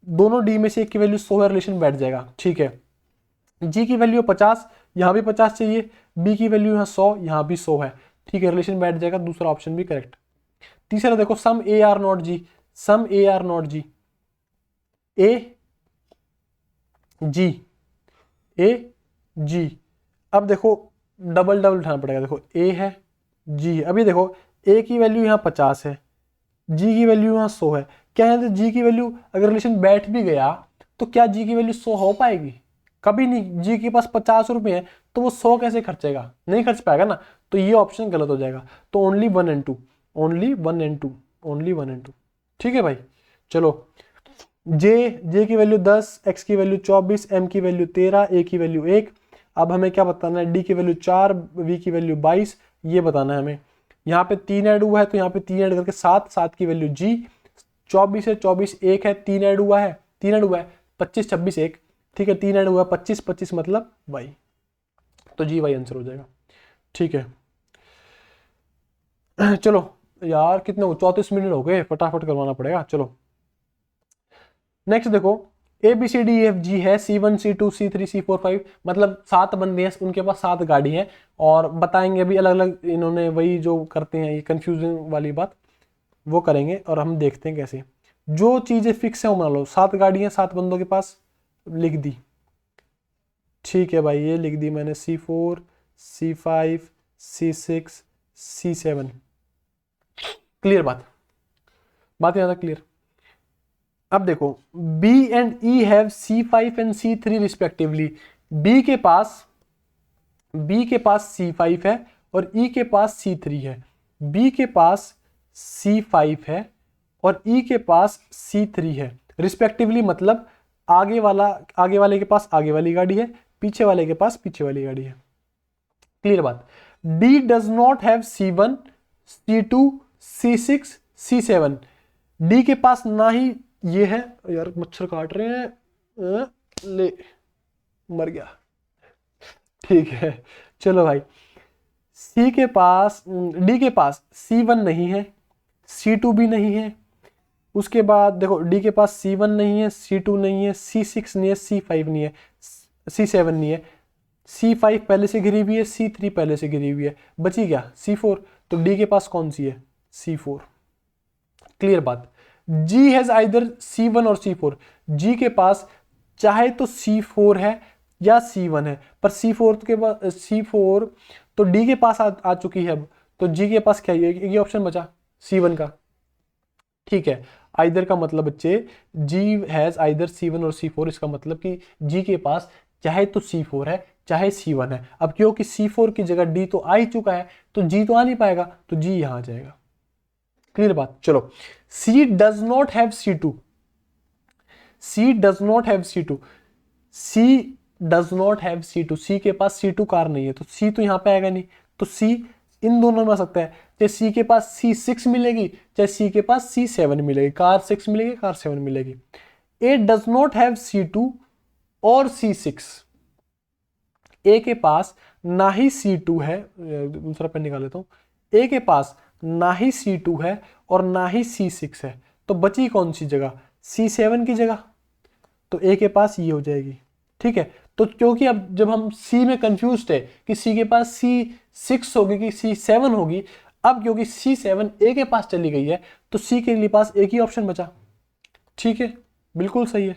दोनों D में से एक की वैल्यू 100 है, रिलेशन बैठ जाएगा। ठीक है, G की वैल्यू 50, यहाँ भी 50 चाहिए, B की वैल्यू है 100, यहाँ भी 100 है। ठीक है, रिलेशन बैठ जाएगा, दूसरा ऑप्शन भी करेक्ट। तीसरा देखो, some A are not G, some A are not G, A G, A G। अब देखो, डबल डबल उठाना पड़ेगा। देखो, A है G है, अभी देखो A की वैल्यू यहाँ 50 है, G की वैल्यू यहाँ 100 है। क्या है? G की वैल्यू अगर रिलेशन बैठ भी गया तो क्या G की वैल्यू 100 हो पाएगी? कभी नहीं। G के पास 50 रुपए है, तो वो 100 कैसे खर्चेगा? नहीं खर्च पाएगा ना, तो ये ऑप्शन गलत हो जाएगा। तो only 1 and 2, only 1 and 2, only 1 and 2। ठीक है भाई, चलो, J की वैल्यू 10, X की वैल्यू 24, M की वैल्यू 13, A की वैल्यू 1। अब हमें क्या बताना है? D की वैल्यू 4, V की वैल्यू 22, ये बताना है हमें। यहाँ पे 3 ऐड हुआ है, तो यहाँ पे 3 ऐड करके 7, 7 की वैल्यू G, 24 है, 24 1 है, 3 ऐड हुआ है, 25 26 1। ठीक है, 3 ऐड हुआ है, 25 25 मतलब Y, तो G Y आंसर हो जाएगा। ठीक है, चलो यार कितने हो, 34 मिनट हो गए, फटाफट करवाना पड़ेगा। चलो नेक्स्ट देखो, A B C D F G है, C1 C2 C3 C4 5, मतलब 7 बंदे हैं, उनके पास 7 गाड़ी है, और बताएंगे अभी अलग अलग, इन्होंने वही जो करते हैं ये कंफ्यूजन वाली बात वो करेंगे, और हम देखते हैं कैसे। जो चीजें फिक्स है वो मान लो, 7 गाड़ी है 7 बंदों के पास, लिख दी। ठीक है भाई, ये लिख दी मैंने, C4 C5 C6 C7। Clear बात, बात यहाँ तक क्लियर। अब देखो, B and E have C5 and C3 respectively. B के पास C5 है और E के पास C3 है। B के पास C5 है और E के पास C3 है रिस्पेक्टिवली, मतलब आगे वाले के पास आगे वाली गाड़ी है, पीछे वाले के पास पीछे वाली गाड़ी है। क्लियर बात। D does not have C1 C2 C6 C7। D के पास ना ही ये है, यार मच्छर काट रहे हैं, ले मर गया। ठीक है चलो भाई, डी के पास C1 नहीं है, C2 भी नहीं है। उसके बाद देखो, डी के पास C1 नहीं है, C2 नहीं है, C6 नहीं है, C5 नहीं है, C7 नहीं है, C5 पहले से गिरी हुई है, C3 पहले से गिरी हुई है, बची क्या C4। तो डी के पास कौन सी है, C4। क्लियर बात। G हैज आइदर C1 और C4। G के पास चाहे तो C4 है या C1 है, पर C4 के पास C4 तो D के पास आ चुकी है अब, तो G के पास क्या है, ये ऑप्शन बचा C1 का। ठीक है, आइदर का मतलब बच्चे, G हैज आइदर C1 और C4, इसका मतलब कि G के पास चाहे तो C4 है चाहे C1 है। अब क्योंकि C4 की जगह D तो आ ही चुका है, तो G तो आ नहीं पाएगा, तो G यहां आ जाएगा। क्लियर बात। चलो, C does not have C2। C does not have C2। C does not have C2। C के पास C2 कार नहीं है, तो C तो यहां पे आएगा नहीं, तो C इन दोनों में आ सकता है, चाहे C के पास C6 मिलेगी, चाहे C के पास C7 मिलेगी, कार 6 मिलेगी, कार 7 मिलेगी। A does not have C2 और C6। A के पास ना ही C2 है, दूसरा पेन निकाल लेता हूं। A के पास ना ही C2 है और ना ही C6 है, तो बची कौन सी जगह, C7 की जगह, तो A के पास ये हो जाएगी। ठीक है, तो क्योंकि अब जब हम C में कंफ्यूज थे कि C के पास C6 होगी कि C7 होगी, अब क्योंकि C7 A के पास चली गई है, तो C के लिए पास एक ही ऑप्शन बचा। ठीक है, बिल्कुल सही है।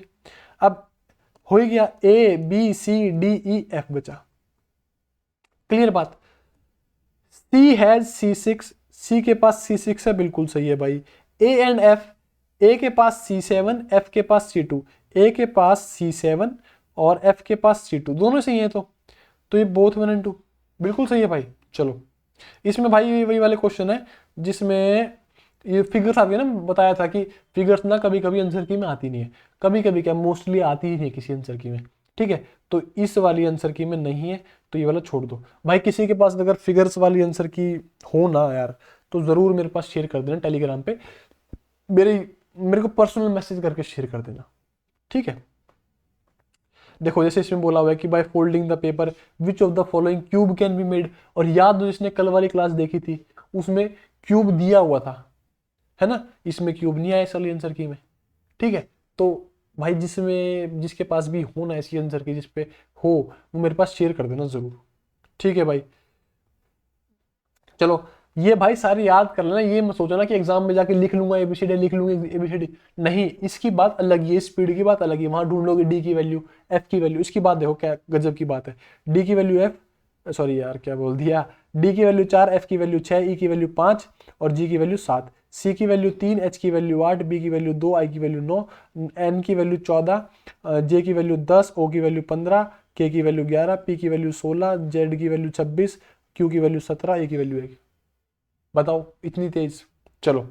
अब हो गया A B C D E F बचा। क्लियर बात। C हैज C6, C के पास C6 है, बिल्कुल सही है भाई। A एंड F, A के पास C7, F के पास C2, A के पास C7 और F के पास C2, दोनों सही है, तो ये बोथ 1 and 2 बिल्कुल सही है भाई। चलो, इसमें भाई वही वाले क्वेश्चन है जिसमें ये फिगर्स आती है ना, बताया था कि फिगर्स ना कभी कभी आंसर की में आती नहीं है, कभी कभी क्या मोस्टली आती ही नहीं है किसी आंसर की में। ठीक है, तो इस वाली आंसर की में नहीं है, तो ये वाला छोड़ दो भाई। किसी के पास अगर फिगर्स वाली आंसर की हो ना यार, तो जरूर मेरे पास शेयर कर देना टेलीग्राम पे, मेरे को पर्सनल मैसेज करके शेयर कर देना। ठीक है, देखो जैसे इसमें बोला हुआ है कि by folding the paper which of the following cube can be made. और याद हो जिसने कल वाली क्लास देखी थी, उसमें क्यूब दिया हुआ था, है ना, इसमें क्यूब नहीं आया इस वाली आंसर की में। ठीक है, तो भाई जिसके पास भी हो ना ऐसी आंसर की जिसपे हो, वो मेरे पास शेयर कर देना जरूर। ठीक है भाई, चलो ये भाई सारी याद कर लेना, ये मत सोचना कि एग्जाम में जाके लिख लूंगा एबीसीडी, लिख लूंगा एबीसीडी, नहीं, इसकी बात अलग ही है, स्पीड की बात अलग है, वहां ढूंढ लोगे डी की वैल्यू, एफ की वैल्यू, इसकी बात देखो क्या गजब की बात है। डी की वैल्यू एफ, सॉरी यार क्या बोल दिया, डी की वैल्यू 4, एफ की वैल्यू 6, ई की वैल्यू 5 और जी की वैल्यू 7, सी की वैल्यू 3, एच की वैल्यू 8, बी की वैल्यू 2, आई की वैल्यू 9, एन की वैल्यू 14, जे की वैल्यू 10, ओ की वैल्यू 15, के की वैल्यू 11, पी की वैल्यू 16, जेड की वैल्यू 26, क्यू की वैल्यू 17, ए की वैल्यू 1। बताओ इतनी तेज। चलो,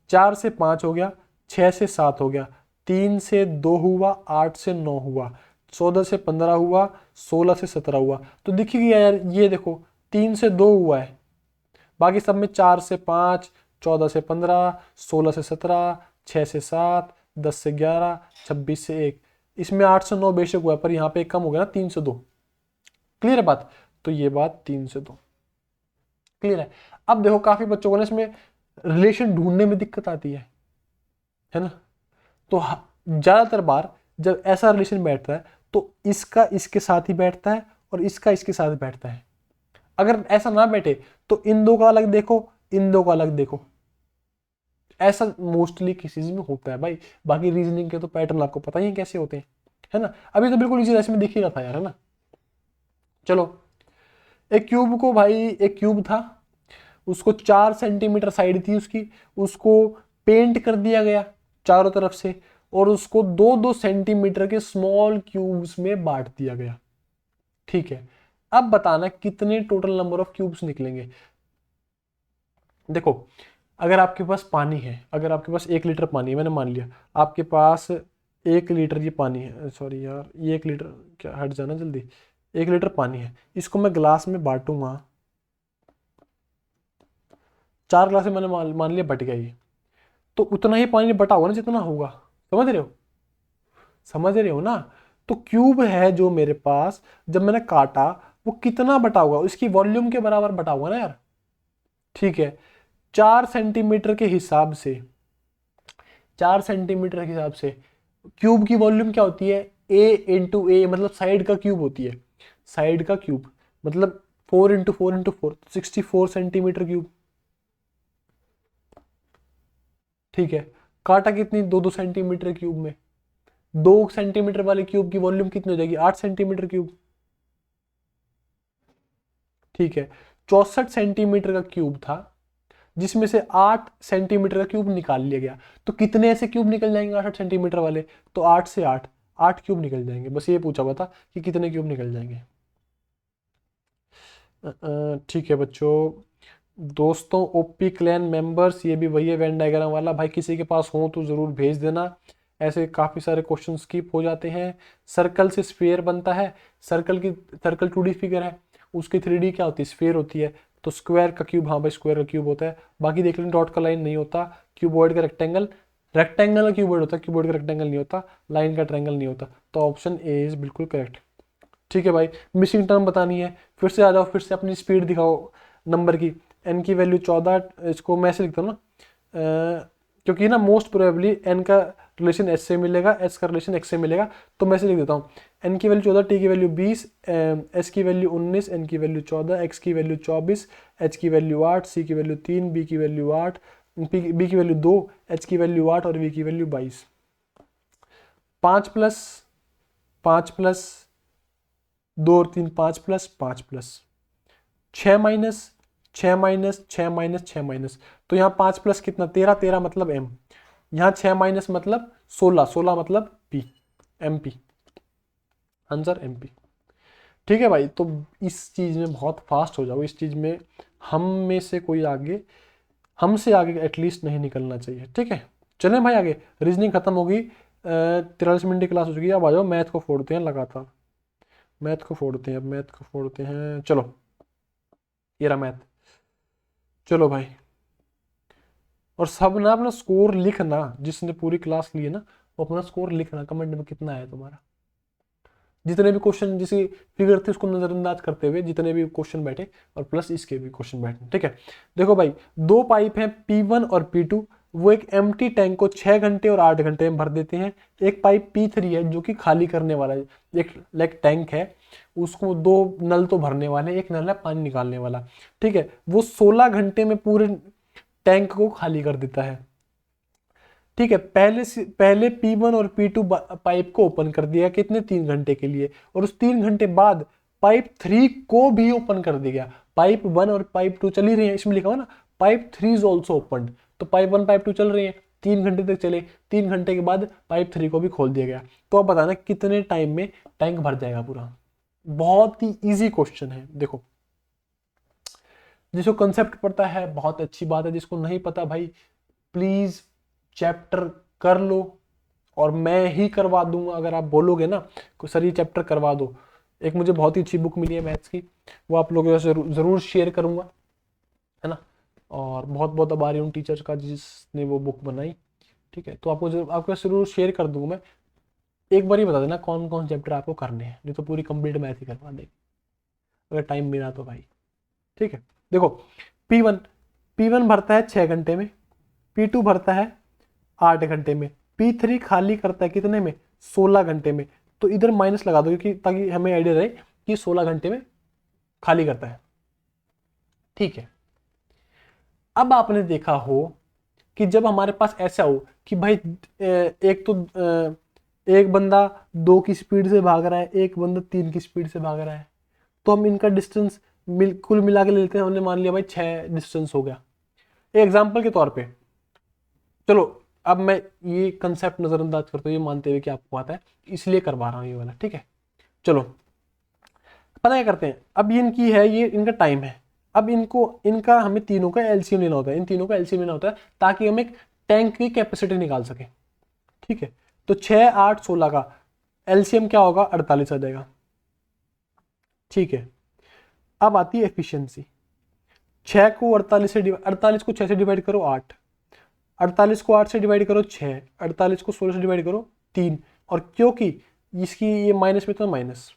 4 से 5 हो गया, 6 से 7 हो गया, 3 से 2 हुआ, 8 से 9 हुआ, 14 से 15 हुआ, 16 से 17 हुआ। तो दिखेगा यार, ये देखो 3 से 2 हुआ है, बाकी सब में 4 से 5, 14 से 15, 16 से 17, 6 से 7, 10 से 11, 26 से 1, इसमें 8 से 9 बेशक हुआ, पर यहाँ पे एक कम हो गया ना, 3 से 2। क्लियर है बात, तो ये बात 3 से 2। क्लियर है। अब देखो काफी बच्चों को ना इसमें रिलेशन ढूंढने में दिक्कत आती है ना। तो ज्यादातर बार जब ऐसा रिलेशन बैठता है तो इसका इसके साथ ही बैठता है और इसका इसके साथ बैठता है। अगर ऐसा ना बैठे तो इन दो का अलग देखो, इन दो का अलग देखो। ऐसा मोस्टली किसी चीज में होता है भाई। बाकी रीजनिंग के तो पैटर्न आपको पता ही है कैसे होते हैं, है ना। अभी तो बिल्कुल इसी में दिख ही रहा था यार, है ना। चलो, एक क्यूब को भाई, एक क्यूब था, उसको 4 सेंटीमीटर साइड थी उसकी, उसको पेंट कर दिया गया चारों तरफ से और उसको 2-2 सेंटीमीटर के स्मॉल क्यूब्स में बांट दिया गया। ठीक है, अब बताना कितने टोटल नंबर ऑफ क्यूब्स निकलेंगे। देखो, अगर आपके पास पानी है, अगर आपके पास 1 लीटर पानी है, मैंने मान लिया आपके पास 1 लीटर ये पानी है, सॉरी यार ये 1 लीटर, क्या हट जाना जल्दी, 1 लीटर पानी है, इसको मैं ग्लास में बांटूंगा, 4 ग्लास में मैंने मान लिया बट गया ये, तो उतना ही पानी बटा होगा ना जितना होगा। समझ रहे हो, समझ रहे हो ना। तो क्यूब है जो मेरे पास, जब मैंने काटा वो कितना बटा होगा, उसकी वॉल्यूम के बराबर बटा होगा ना यार। ठीक है, 4 सेंटीमीटर के हिसाब से, 4 सेंटीमीटर के हिसाब से क्यूब की वॉल्यूम क्या होती है, ए इंटू ए, मतलब साइड का क्यूब होती है, साइड का क्यूब मतलब 4 इंटू 4 इंटू 4, 64 सेंटीमीटर क्यूब। ठीक है, काटा कितनी, 2-2 सेंटीमीटर क्यूब में, 2 सेंटीमीटर वाले क्यूब की वॉल्यूम कितनी हो जाएगी, 8 सेंटीमीटर क्यूब। ठीक है, 64 सेंटीमीटर का क्यूब था जिसमें से 8 सेंटीमीटर का क्यूब निकाल लिया गया। तो कितने ऐसे क्यूब निकल जाएंगे 8 सेंटीमीटर वाले, तो 8 से 8, 8 क्यूब निकल जाएंगे। बस ये पूछा हुआ था कि कितने क्यूब निकल जाएंगे। ठीक है बच्चों, दोस्तों ओपी क्लैन मेंबर्स, ये भी वही है वेन डायग्राम वाला, भाई किसी के पास हो तो ज़रूर भेज देना। ऐसे काफ़ी सारे क्वेश्चन स्किप हो जाते हैं। सर्कल से स्फीयर बनता है, सर्कल 2D फिगर है, उसकी 3D क्या होती है, स्फीयर होती है। तो स्क्वायर का क्यूब, हाँ भाई स्क्वायर का क्यूब होता है। बाकी देख लें, डॉट का लाइन नहीं होता, क्यूबॉइड का रेक्टेंगल, रेक्टेंगल का क्यूबॉइड होता है, क्यूबॉइड का रेक्टेंगल नहीं होता, लाइन का ट्रायंगल नहीं होता। तो ऑप्शन ए इज बिल्कुल करेक्ट। ठीक है भाई, मिसिंग टर्म बतानी है, फिर से आ जाओ, फिर से अपनी स्पीड दिखाओ नंबर की। एन की वैल्यू 14, इसको मैं ऐसे लिखता हूँ ना, क्योंकि ना मोस्ट प्रोबेबली एन का रिलेशन एस से मिलेगा, एस का रिलेशन एक्स से मिलेगा, तो मैं ऐसे लिख देता हूँ, एन की वैल्यू 14, टी की वैल्यू 20, एस की वैल्यू 19, एन की वैल्यू 14, एक्स की वैल्यू 24, एच की वैल्यू 8, सी की वैल्यू 3, बी की वैल्यू 8, बी की वैल्यू 2, एच की वैल्यू 8 और वी की वैल्यू 22। 5 प्लस 5 प्लस 2 और 3, 5 plus 5 plus 6 minus 6 minus 6 minus 6 minus, तो यहाँ 5 प्लस कितना, 13, 13 मतलब एम, यहाँ 6 माइनस मतलब 16, 16 मतलब P, M P, answer M P. ठीक है भाई, तो इस चीज़ में बहुत फास्ट हो जाओ, इस चीज़ में हम में से कोई आगे, हमसे आगे एटलीस्ट नहीं निकलना चाहिए। ठीक है, चलें भाई आगे, रीजनिंग खत्म होगी, 43 मिनट की क्लास हो चुकी है। अब आ जाओ मैथ को फोड़ते हैं लगातार, मैथ को फोड़ते हैं, अब मैथ को फोड़ते हैं। चलो ये रहा मैथ, चलो भाई, और सब ना अपना स्कोर लिखना, जिसने पूरी क्लास ली है ना वो अपना स्कोर लिखना कमेंट में कितना है तुम्हारा। जितने भी क्वेश्चन जिसकी फिगर थी उसको नजरअंदाज करते हुए जितने भी क्वेश्चन बैठे, और प्लस इसके भी क्वेश्चन बैठे। ठीक है, देखो भाई, 2 पाइप हैं P1 और P2, वो एक एम्प्टी टैंक को 6 घंटे और 8 घंटे में भर देते हैं। एक पाइप P3 है जो कि खाली करने वाला है, एक लाइक टैंक है, उसको 2 नल तो भरने वाले, एक नल है पानी निकालने वाला। ठीक है, वो 16 घंटे में पूरे टैंक को खाली कर देता है। ठीक है, पहले P1 और P2 पाइप को ओपन कर दिया कितने, 3 घंटे के लिए, और उस 3 घंटे बाद पाइप 3 को भी ओपन कर दिया। पाइप 1 और पाइप 2 चल ही रही है, इसमें लिखा हुआ ना पाइप 3 इज ऑल्सो ओपन, तो पाइप 1 पाइप 2 चल रही है, 3 घंटे तक चले, 3 घंटे के बाद पाइप 3 को भी खोल दिया गया। तो अब बताना कितने टाइम में टैंक भर जाएगा पूरा। बहुत ही ईजी क्वेश्चन है। देखो, जिसको कंसेप्ट पता है बहुत अच्छी बात है, जिसको नहीं पता भाई प्लीज चैप्टर कर लो, और मैं ही करवा दूंगा। अगर आप बोलोगे ना सर ये चैप्टर करवा दो, एक मुझे बहुत ही अच्छी बुक मिली है मैथ्स की, वो आप लोगों से ज़रूर शेयर करूंगा, है ना। और बहुत बहुत आभारी हूँ टीचर का जिसने वो बुक बनाई। ठीक है, तो आपको ज़रूर शेयर कर दूंगा मैं। एक बार ही बता देना कौन कौन चैप्टर आपको करने हैं, नहीं तो पूरी कंप्लीट मैथ ही करवा देंगे अगर टाइम मिला तो भाई। ठीक है, देखो P1 भरता है 6 घंटे में, P2 भरता है 8 घंटे में, P3 खाली करता है कितने में, 16 घंटे में। तो इधर माइनस लगा दो क्योंकि ताकि हमें आइडिया रहे कि 16 घंटे में खाली करता है। ठीक है, अब आपने देखा हो कि जब हमारे पास ऐसा हो कि भाई एक तो एक बंदा 2 की स्पीड से भाग रहा है, एक बंदा 3 की स्पीड से भाग रहा है, तो हम इनका डिस्टेंस कुल मिला के ले लेते हैं। हमने मान लिया भाई 6 डिस्टेंस हो गया एग्जाम्पल के तौर पे। चलो अब मैं ये कंसेप्ट नजरअंदाज करता हूँ, ये मानते हुए कि आपको आता है, इसलिए करवा रहा हूँ ये वाला। ठीक है, चलो पता क्या करते हैं, अब ये इनकी है, ये इनका टाइम है। अब इनका हमें तीनों का एलसीएम लेना होता है, इन तीनों का एलसीएम लेना होता है ताकि हम एक टैंक की कैपेसिटी निकाल सके। ठीक है, तो 6, 8, 16 का एलसीएम क्या होगा, 48 आ जाएगा। ठीक है, अब आती है एफिशिएंसी। 6 को 48 को 6 से डिवाइड करो 8, 48 को 8 से डिवाइड करो 6, 48 को 16 से डिवाइड करो 3, और क्योंकि इसकी ये माइनस में तो माइनस।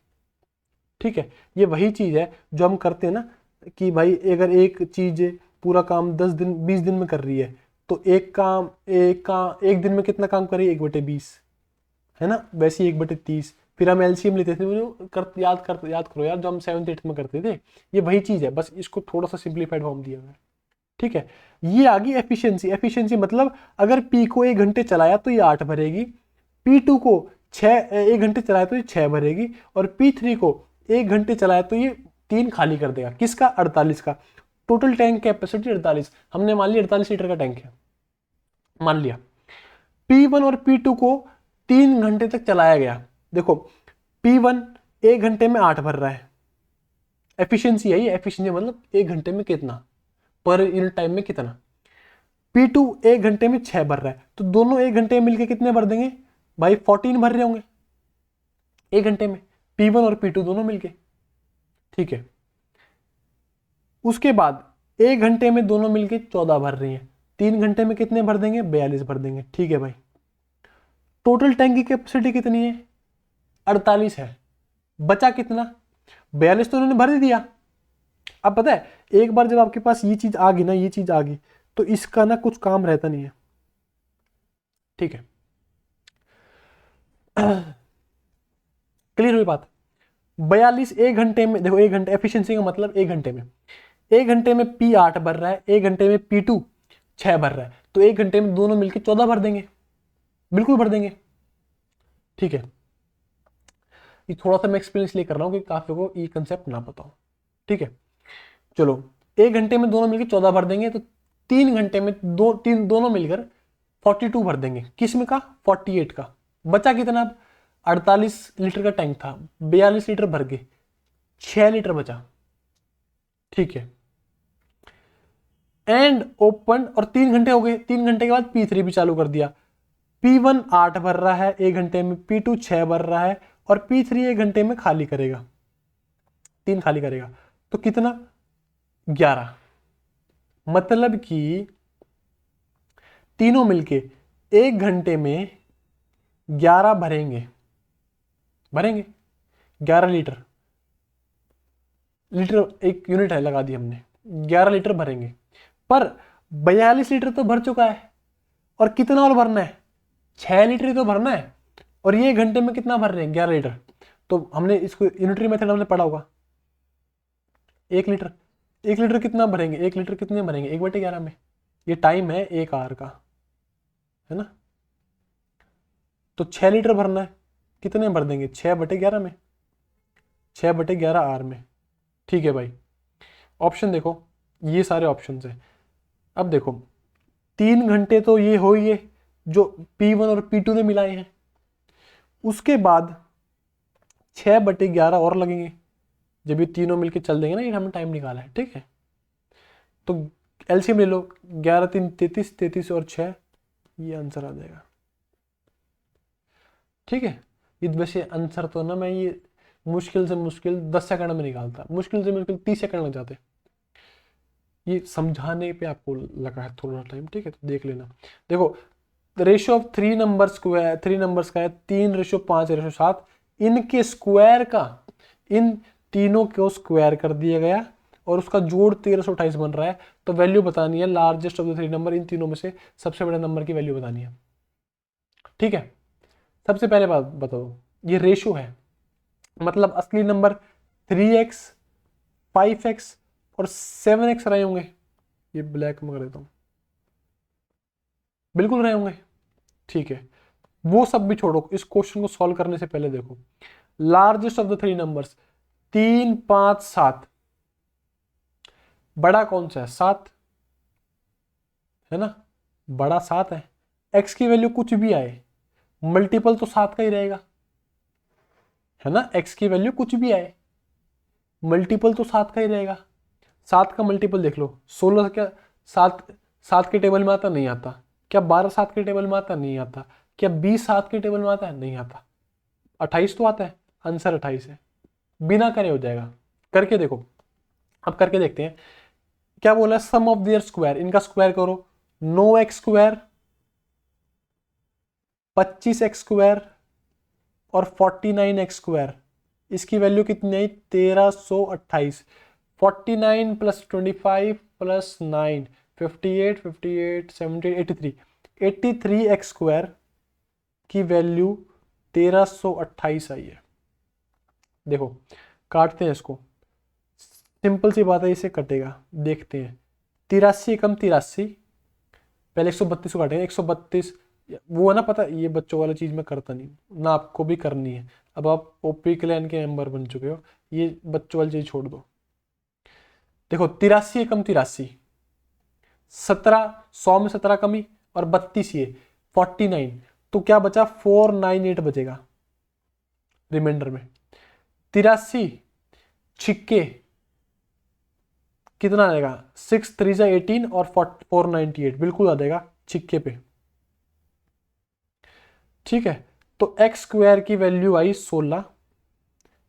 ठीक है, ये वही चीज है जो हम करते हैं ना कि भाई अगर एक चीज पूरा काम 10 दिन 20 दिन में कर रही है तो एक दिन में कितना काम करे, 1/20 है ना, वैसे ही 1/30। फिर हम एलसीएम लेते थे, याद करो यार, जो हम 7th 8th में करते थे, ये वही चीज है, बस इसको थोड़ा सा सिंप्लीफाइड फॉर्म दिया हुआ है। ठीक है, ये आ गई एफिशिएंसी। एफिशिएंसी मतलब अगर पी को 1 घंटे चलाया तो ये 8 भरेगी, P2 को 1 घंटे चलाया तो ये 6 भरेगी, और P3 को 1 घंटे चलाया तो ये 3 खाली कर देगा। किसका, 48 का। टोटल टैंक कैपेसिटी 48, हमने मान लिया 48 लीटर का टैंक है, मान लिया। P1 और P2 को 3 घंटे तक चलाया गया। देखो P1 1 घंटे में 8 भर रहा है, एफिशिएंसी है ये। एफिशिएंसी मतलब 1 घंटे में कितना, पर यूनिट टाइम में कितना। P2 1 घंटे में 6 भर रहा है, तो दोनों 1 घंटे में मिलके कितने भर देंगे भाई, 14 भर रहे होंगे 1 घंटे में, P1 और P2 दोनों मिलके। ठीक है, उसके बाद 1 घंटे में दोनों मिलके 14 भर रही हैं, 3 घंटे में कितने भर देंगे, 42 भर देंगे। ठीक है भाई, टोटल टैंक की कैपेसिटी कितनी है, 48 है, बचा कितना, 42 तो उन्होंने भर ही दिया। अब पता है एक बार जब आपके पास ये चीज आ गई ना, ये चीज आ गई, तो इसका ना कुछ काम रहता नहीं है। ठीक है, क्लियर हुई बात। 42 1 घंटे में, देखो 1 घंटे एफिशिएंसी का मतलब 1 घंटे में, 1 घंटे में P 8 भर रहा है, 1 घंटे में P2 6 भर रहा है, तो 1 घंटे में दोनों मिलकर 14 भर देंगे, बिल्कुल भर देंगे। ठीक है, ये थोड़ा सा मैं एक्सप्लेन इसलिए कर रहा हूं कि काफी को ये कंसेप्ट ना पता हो। ठीक है, चलो 1 घंटे में दोनों मिलकर 14 भर देंगे, तो 3 घंटे में दोनों मिलकर 42 भर देंगे। किस में का, 48 का। बचा कितना, 48 लीटर का टैंक था, 42 लीटर भर गए, 6 लीटर बचा। ठीक है, एंड ओपन, और 3 घंटे हो गए, 3 घंटे के बाद P3 भी चालू कर दिया। P1 8 भर रहा है 1 घंटे में, P2 6 भर रहा है, और P3 1 घंटे में खाली करेगा, 3 खाली करेगा, तो कितना, 11। मतलब कि तीनों मिलके 1 घंटे में 11 भरेंगे 11 लीटर एक यूनिट है, लगा दी हमने, 11 लीटर भरेंगे। पर 42 लीटर तो भर चुका है, और कितना और भरना है, 6 लीटर ही तो भरना है, और ये घंटे में कितना भर रहे हैं, 11 लीटर। तो हमने इसको यूनिटरी मेथड हमने पढ़ा होगा, 1 लीटर कितना भरेंगे, 1 लीटर कितने भरेंगे, 1/11 में। ये टाइम है 1 आवर का, है ना, तो 6 लीटर भरना है, कितने भर देंगे, 6/11 में, 6/11 आवर में। ठीक है भाई, ऑप्शन देखो, ये सारे ऑप्शन है। अब देखो 3 घंटे तो ये हो ही है जो P1 और P2 ने मिलाए हैं, उसके बाद 6/11 और लगेंगे जब ये तीनों मिलके चल देंगे ना, ये हमने टाइम निकाला है। ठीक है, तो एलसीएम ले लो, 11 3 33, 33 और 6, ये आंसर आ जाएगा। ठीक है, ये वैसे आंसर तो ना मैं ये मुश्किल से मुश्किल 10 सेकंड में निकालता, मुश्किल से मुश्किल 30 सेकंड लग जाते, ये समझाने पे आपको लगा है थोड़ा टाइम। ठीक है, तो देख लेना। देखो रेशियो ऑफ 3 नंबर्स का है 3:5:7, इनके स्क्वायर का, इन तीनों को स्क्वायर कर दिया गया, और उसका जोड़ 1328 बन रहा है, तो वैल्यू बतानी है largest of the three number, इन तीनों में से सबसे बड़े नंबर की वैल्यू बतानी है। ठीक है, सबसे पहले बात बताओ, ये रेशो है, मतलब असली नंबर 3x 5x और 7x रहे होंगे। ये ब्लैक में कर देता हूं, बिल्कुल रहे होंगे। ठीक है, वो सब भी छोड़ो, इस क्वेश्चन को सॉल्व करने से पहले देखो largest of the three numbers 3 5 7, बड़ा कौन सा है? 7 है ना, बड़ा 7 है। x की वैल्यू कुछ भी आए, मल्टीपल तो 7 का ही रहेगा, है ना। x की वैल्यू कुछ भी आए, मल्टीपल तो 7 का ही रहेगा। 7 का मल्टीपल देख लो, 16 क्या 7 7 के टेबल में आता? नहीं आता। क्या 12 7 के टेबल में आता? नहीं आता। क्या 20 7 के टेबल में आता है? नहीं आता। 28 तो आता है, आंसर 28 है, बिना करे हो जाएगा। करके देखो, अब करके देखते हैं। क्या बोला? सम ऑफ देयर स्क्वायर, इनका स्क्वायर करो। 9x स्क्वायर, 25x स्क्वायर और 49x स्क्वायर, इसकी वैल्यू कितनी आई? 1328। 49 प्लस 25 प्लस 9, 58 58 70 83, 83x स्क्वायर की वैल्यू 1328 आई है। देखो काटते हैं इसको, सिंपल सी बात है, इसे कटेगा, देखते हैं। 83 कम 83, पहले 132 को काटेंगे। 132 वो है ना, पता, ये बच्चों वाला चीज मैं करता नहीं ना, आपको भी करनी है। अब आप ओपी क्लैन के मेंबर बन चुके हो, ये बच्चों वाली चीज छोड़ दो। देखो 83 कम 83, 17, 100 में 17 कमी और 32 ये 49, तो क्या बचा? 498 बचेगा रिमाइंडर में। 83 छिक्के कितना आएगा? 6 3 जा 18 और 498 बिल्कुल आ जाएगा छिक्के पे। ठीक है, तो एक्स स्क्वायर की वैल्यू आई 16,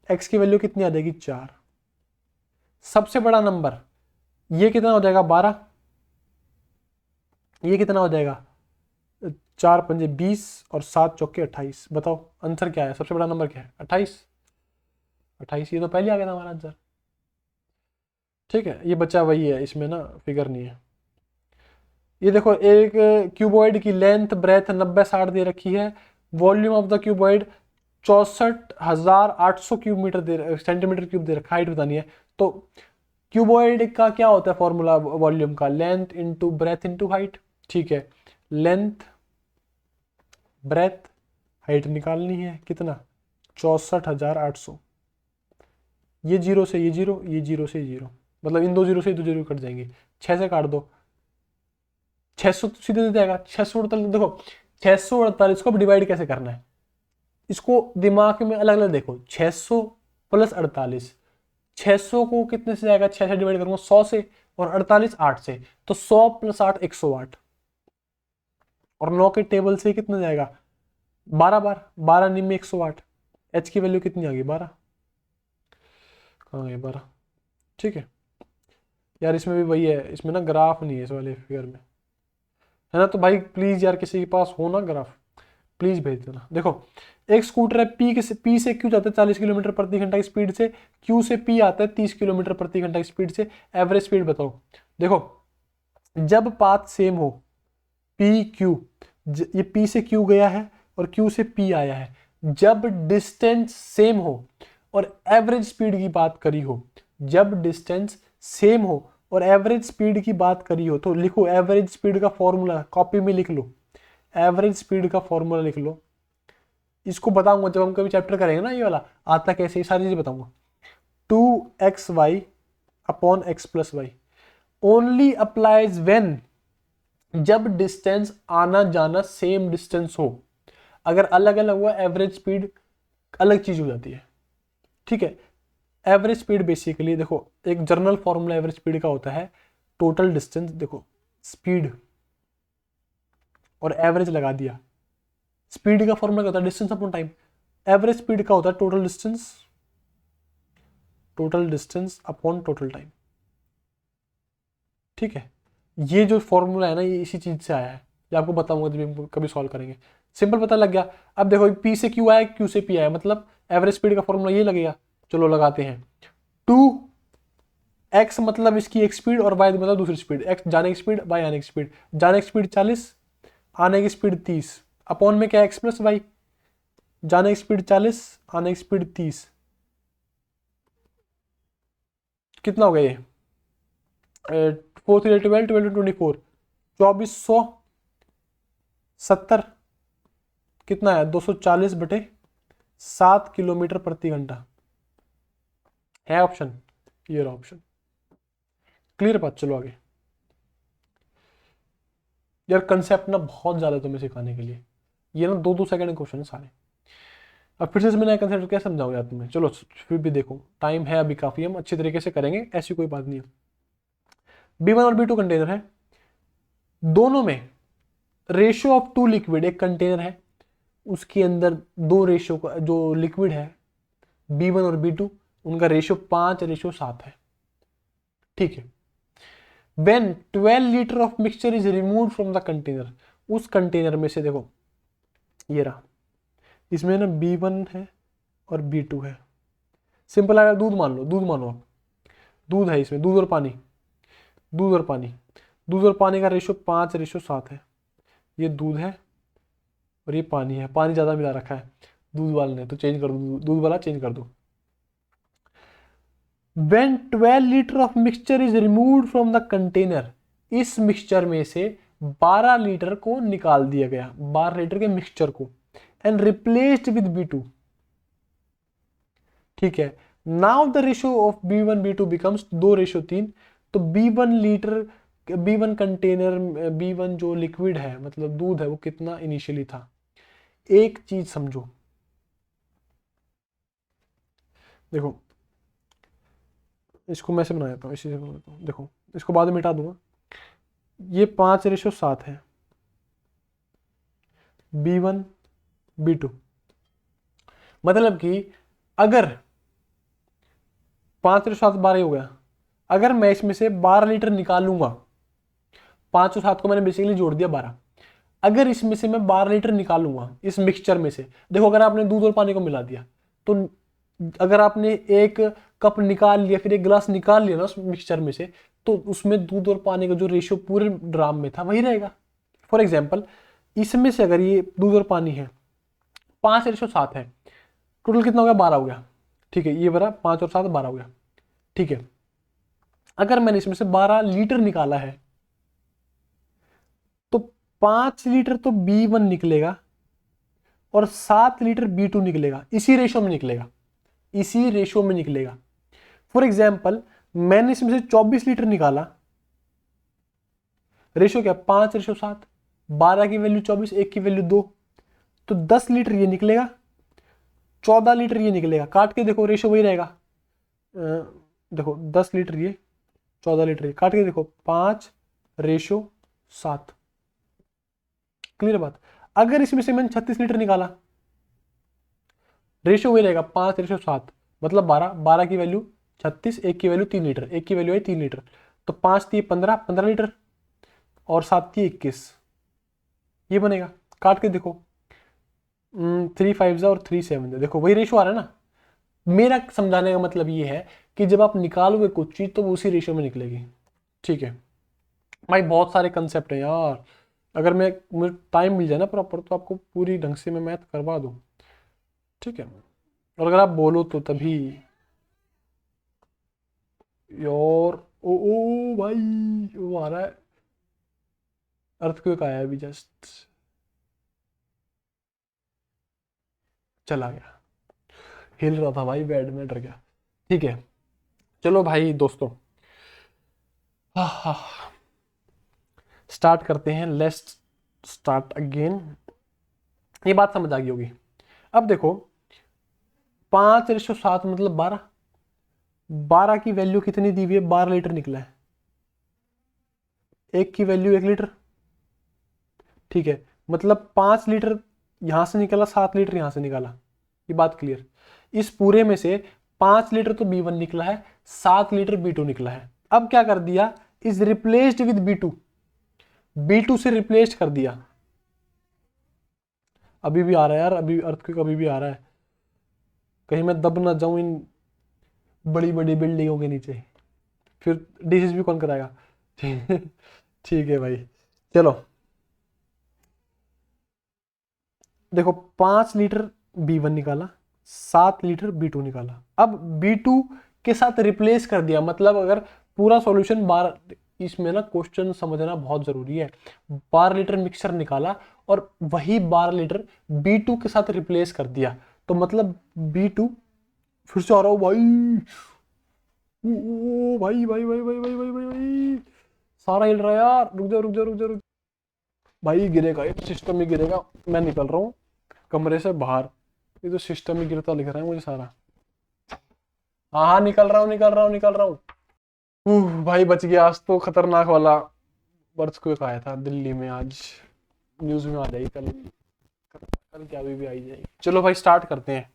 एक्स की वैल्यू कितनी आ जाएगी? 4। सबसे बड़ा नंबर ये कितना हो जाएगा? 12। ये कितना हो जाएगा? 4 पंजे 20 और 7 चौके 28। बताओ आंसर क्या है? सबसे बड़ा नंबर क्या है? 28। 28, ये तो पहले आ गया था हमारा आंसर। ठीक है, ये बच्चा वही है, इसमें ना फिगर नहीं है। ये देखो, एक क्यूबॉइड की लेंथ ब्रेथ 90 60 दे रखी है, volume of the cuboid 64,800 cube meter दे, सेंटीमीटर क्यूब दे रखा, हाइट बतानी है। तो क्यूबॉइड का क्या होता है फॉर्मूला वॉल्यूम का? Length into breadth into height. ठीक है, लेंथ ब्रेथ हाइट निकालनी है, कितना? 64,800। ये जीरो से ये जीरो, ये जीरो से जीरो, मतलब इन दो जीरो से दो जीरो कट जाएंगे। 6 से काट दो, 600 तो सीधे दे जाएगा। 648, देखो 648 को अब डिवाइड कैसे करना है, इसको दिमाग में अलग अलग देखो। 600 प्लस 48, 600 को कितने से जाएगा? 6 से डिवाइड करूंगा 100 से, और 48 8 से, तो 100 प्लस 8 108, और 9 के टेबल से कितना जाएगा? 12 बार, 12 निम में 108। एच की वैल्यू कितनी आ गई? 12। कहाँ गई 12? ठीक है यार, इसमें भी वही है, इसमें ना ग्राफ नहीं है इस वाले फिगर में, है ना। तो भाई प्लीज यार, किसी के पास हो ना ग्राफ, प्लीज भेज देना। देखो एक स्कूटर है, पी से क्यू जाता है 40 किलोमीटर प्रति घंटा की स्पीड से, क्यू से पी आता है 30 किलोमीटर प्रति घंटा की स्पीड से, एवरेज स्पीड बताओ। देखो जब पाथ सेम हो, पी क्यू, ये पी से क्यू गया है और क्यू से पी आया है, जब डिस्टेंस सेम हो और एवरेज स्पीड की बात करी हो, जब डिस्टेंस सेम हो और एवरेज स्पीड की बात करी हो, तो लिखो एवरेज स्पीड का फॉर्मूला, कॉपी में लिख लो, एवरेज स्पीड का फॉर्मूला लिख लो। इसको बताऊंगा जब हम कभी चैप्टर करेंगे ना, ये वाला आता कैसे, ये सारी चीजें बताऊंगा। 2xy upon x plus y only applies when, जब डिस्टेंस आना जाना सेम डिस्टेंस हो। अगर अलग अलग हुआ एवरेज स्पीड अलग चीज हो जाती है। ठीक है, एवरेज स्पीड बेसिकली देखो, एक जर्नल फॉर्मूला एवरेज स्पीड का होता है, टोटल डिस्टेंस, देखो स्पीड और एवरेज लगा दिया। स्पीड का फॉर्मूला क्या होता है? Distance upon time. Average speed का होता है total distance, total distance upon total time. ठीक है, ये जो फॉर्मूला है ना, ये इसी चीज से आया है, ये आपको बताऊंगा जब हम कभी सॉल्व करेंगे। सिंपल पता लग गया। अब देखो पी से क्यू आया, क्यू से पी आया, मतलब एवरेज स्पीड का फॉर्मूला ये लगेगा। चलो लगाते हैं, 2 x मतलब इसकी एक स्पीड और y मतलब दूसरी स्पीड, x जाने की स्पीड, y आने की स्पीड, जाने की स्पीड 40, आने की स्पीड 30, अपॉन में क्या x प्लस वाई, जाने की स्पीड 40, आने की स्पीड 30, कितना हो गया ये 4 3 12 12 24, 2470, कितना है 240/7 किलोमीटर प्रति घंटा है ऑप्शन, ये रहा ऑप्शन। क्लियर बात, चलो आगे। यार कंसेप्ट ना बहुत ज्यादा तुम्हें सिखाने के लिए, ये ना 2-2 सेकंड के क्वेश्चन है सारे। अब फिर से मैंने कंसेप्ट क्या समझाऊं यार तुम्हें, चलो फिर भी देखो टाइम है अभी काफी, हम अच्छे तरीके से करेंगे, ऐसी कोई बात नहीं है। B1 और B2 कंटेनर है, दोनों में रेशियो ऑफ टू लिक्विड, एक कंटेनर है उसके अंदर दो रेशियो का जो लिक्विड है B1 और B2, उनका रेशियो 5:7 है, ठीक है। When 12 litre of mixture is remove from the container, उस कंटेनर में से देखो ये रहा, इसमें ना B1 है और B2 है, सिंपल अगर दूध मान लो, दूध मानो आप, दूध है इसमें, दूध और पानी, दूध और पानी, दूध और पानी का रेशियो 5:7 है, ये दूध है और ये पानी है, पानी ज़्यादा मिला रखा है दूध वाले ने, तो चेंज कर दो, दूध वाला चेंज कर दो। When 12 litre of mixture is removed from the container, इस मिक्सचर में से 12 लीटर को निकाल दिया गया, 12 लीटर के मिक्सचर को, एंड रिप्लेस्ड विद B2, ठीक है। Now the ratio of B1 B2 becomes 2:3, तो B1 litre, B1 container, B1 जो लिक्विड है मतलब दूध है, वो कितना इनिशियली था। एक चीज समझो, देखो इसको मैं से बना देता हूँ, इसी से बना देता हूँ, देखो इसको बाद में मिटा दूंगा, ये 5:7 है B1 B2, मतलब कि अगर 5:7 12 हो गया, अगर मैं इसमें से 12 लीटर निकालूंगा, 5 और 7 को मैंने बेसिकली जोड़ दिया 12, अगर इसमें से मैं 12 लीटर निकालूंगा इस मिक्सचर में से, देखो अगर आपने दूध और पानी को मिला दिया, तो अगर आपने एक कप निकाल लिया फिर एक गिलास निकाल लिया ना उस मिक्सचर में से, तो उसमें दूध और पानी का जो रेशियो पूरे ड्राम में था वही रहेगा। फॉर एग्जाम्पल इसमें से अगर ये दूध और पानी है 5:7 है, टोटल कितना हो गया 12 हो गया, ठीक है, ये बरा 5 और 7 12 हो गया, ठीक है। अगर मैंने इसमें से 12 लीटर निकाला है तो 5 लीटर तो B1 निकलेगा और 7 लीटर B2 निकलेगा, इसी रेशियो में निकलेगा, इसी रेशियो में निकलेगा। फॉर एग्जाम्पल मैंने इसमें से 24 लीटर निकाला, रेशियो क्या 5:7, 12 की वैल्यू 24, एक की वैल्यू 2, तो 10 लीटर ये निकलेगा, 14 लीटर ये निकलेगा, काट के देखो रेशियो वही रहेगा, देखो 10 लीटर ये, 14 लीटर ये, काट के देखो 5:7, क्लियर बात। अगर इसमें से मैंने 36 लीटर निकाला, रेशियो वही रहेगा 5:7, मतलब 12, 12 की वैल्यू 36, एक की वैल्यू 3 लीटर, एक की वैल्यू है 3 लीटर, तो 5 थी 15, 15 लीटर और 7 थी 21, ये बनेगा, काट के देखो 3 5 और 3 7, देखो वही रेशियो आ रहा है ना। मेरा समझाने का मतलब ये है कि जब आप निकालोगे कुछ चीज तो वो उसी रेशियो में निकलेगी, ठीक है भाई। बहुत सारे कंसेप्ट है यार, अगर मुझे टाइम मिल जाए ना प्रॉपर तो आपको पूरी ढंग से मैं मैथ करवा दूं, ठीक है। और अगर आप बोलो तो तभी यार, ओ भाई वो आ रहा है, अर्थक्वेक आया अभी जस्ट, चला गया, हिल रहा था भाई बेड में, डर गया, ठीक है। चलो भाई दोस्तों, स्टार्ट करते हैं, लेट्स स्टार्ट अगेन। ये बात समझ आ गई होगी। अब देखो 5:7 मतलब 12, 12 की वैल्यू कितनी दी हुई है, 12 लीटर निकला है, एक की वैल्यू 1 लीटर, ठीक है, मतलब 5 लीटर यहां से निकला, 7 लीटर यहां से निकाला, ये बात क्लियर। इस पूरे में से 5 लीटर तो B1 निकला है, 7 लीटर B2 निकला है। अब क्या कर दिया, is replaced with B2, B2 से रिप्लेस्ड कर दिया। अभी भी आ रहा है यार, अभी अर्थक्वेक अभी भी आ रहा है, कहीं मैं दब ना जाऊं इन बड़ी बड़ी बिल्डिंगों के नीचे, फिर डिशेस भी कौन कराएगा? ठीक है भाई। चलो देखो, 5 लीटर B1 निकाला, 7 लीटर B2 निकाला। अब B2 के साथ रिप्लेस कर दिया, मतलब अगर पूरा सॉल्यूशन 12, इसमें ना क्वेश्चन समझना बहुत जरूरी है। 12 लीटर मिक्सचर निकाला और वही 12 लीटर B2 के साथ रिप्लेस कर दिया, तो मतलब B2 फिर से आ रहा हूँ भाई। ओ भाई भाई भाई भाई भाई भाई भाई भाई, सारा हिल रहा है यार, रुक जा रुक जा रुक जा रुक। भाई गिरेगा, ये सिस्टम ही गिरेगा। मैं निकल रहा हूँ कमरे से बाहर, ये तो सिस्टम ही गिरता लिख रहा है मुझे सारा। हाँ हाँ, निकल रहा हूँ निकल रहा हूँ निकल रहा हूँ। भाई बच गया। आज तो खतरनाक वाला बर्थक्वेक आया था दिल्ली में, आज न्यूज में आ जाएगी, कल कल क्या अभी भी आई जाएगी। चलो भाई स्टार्ट करते हैं।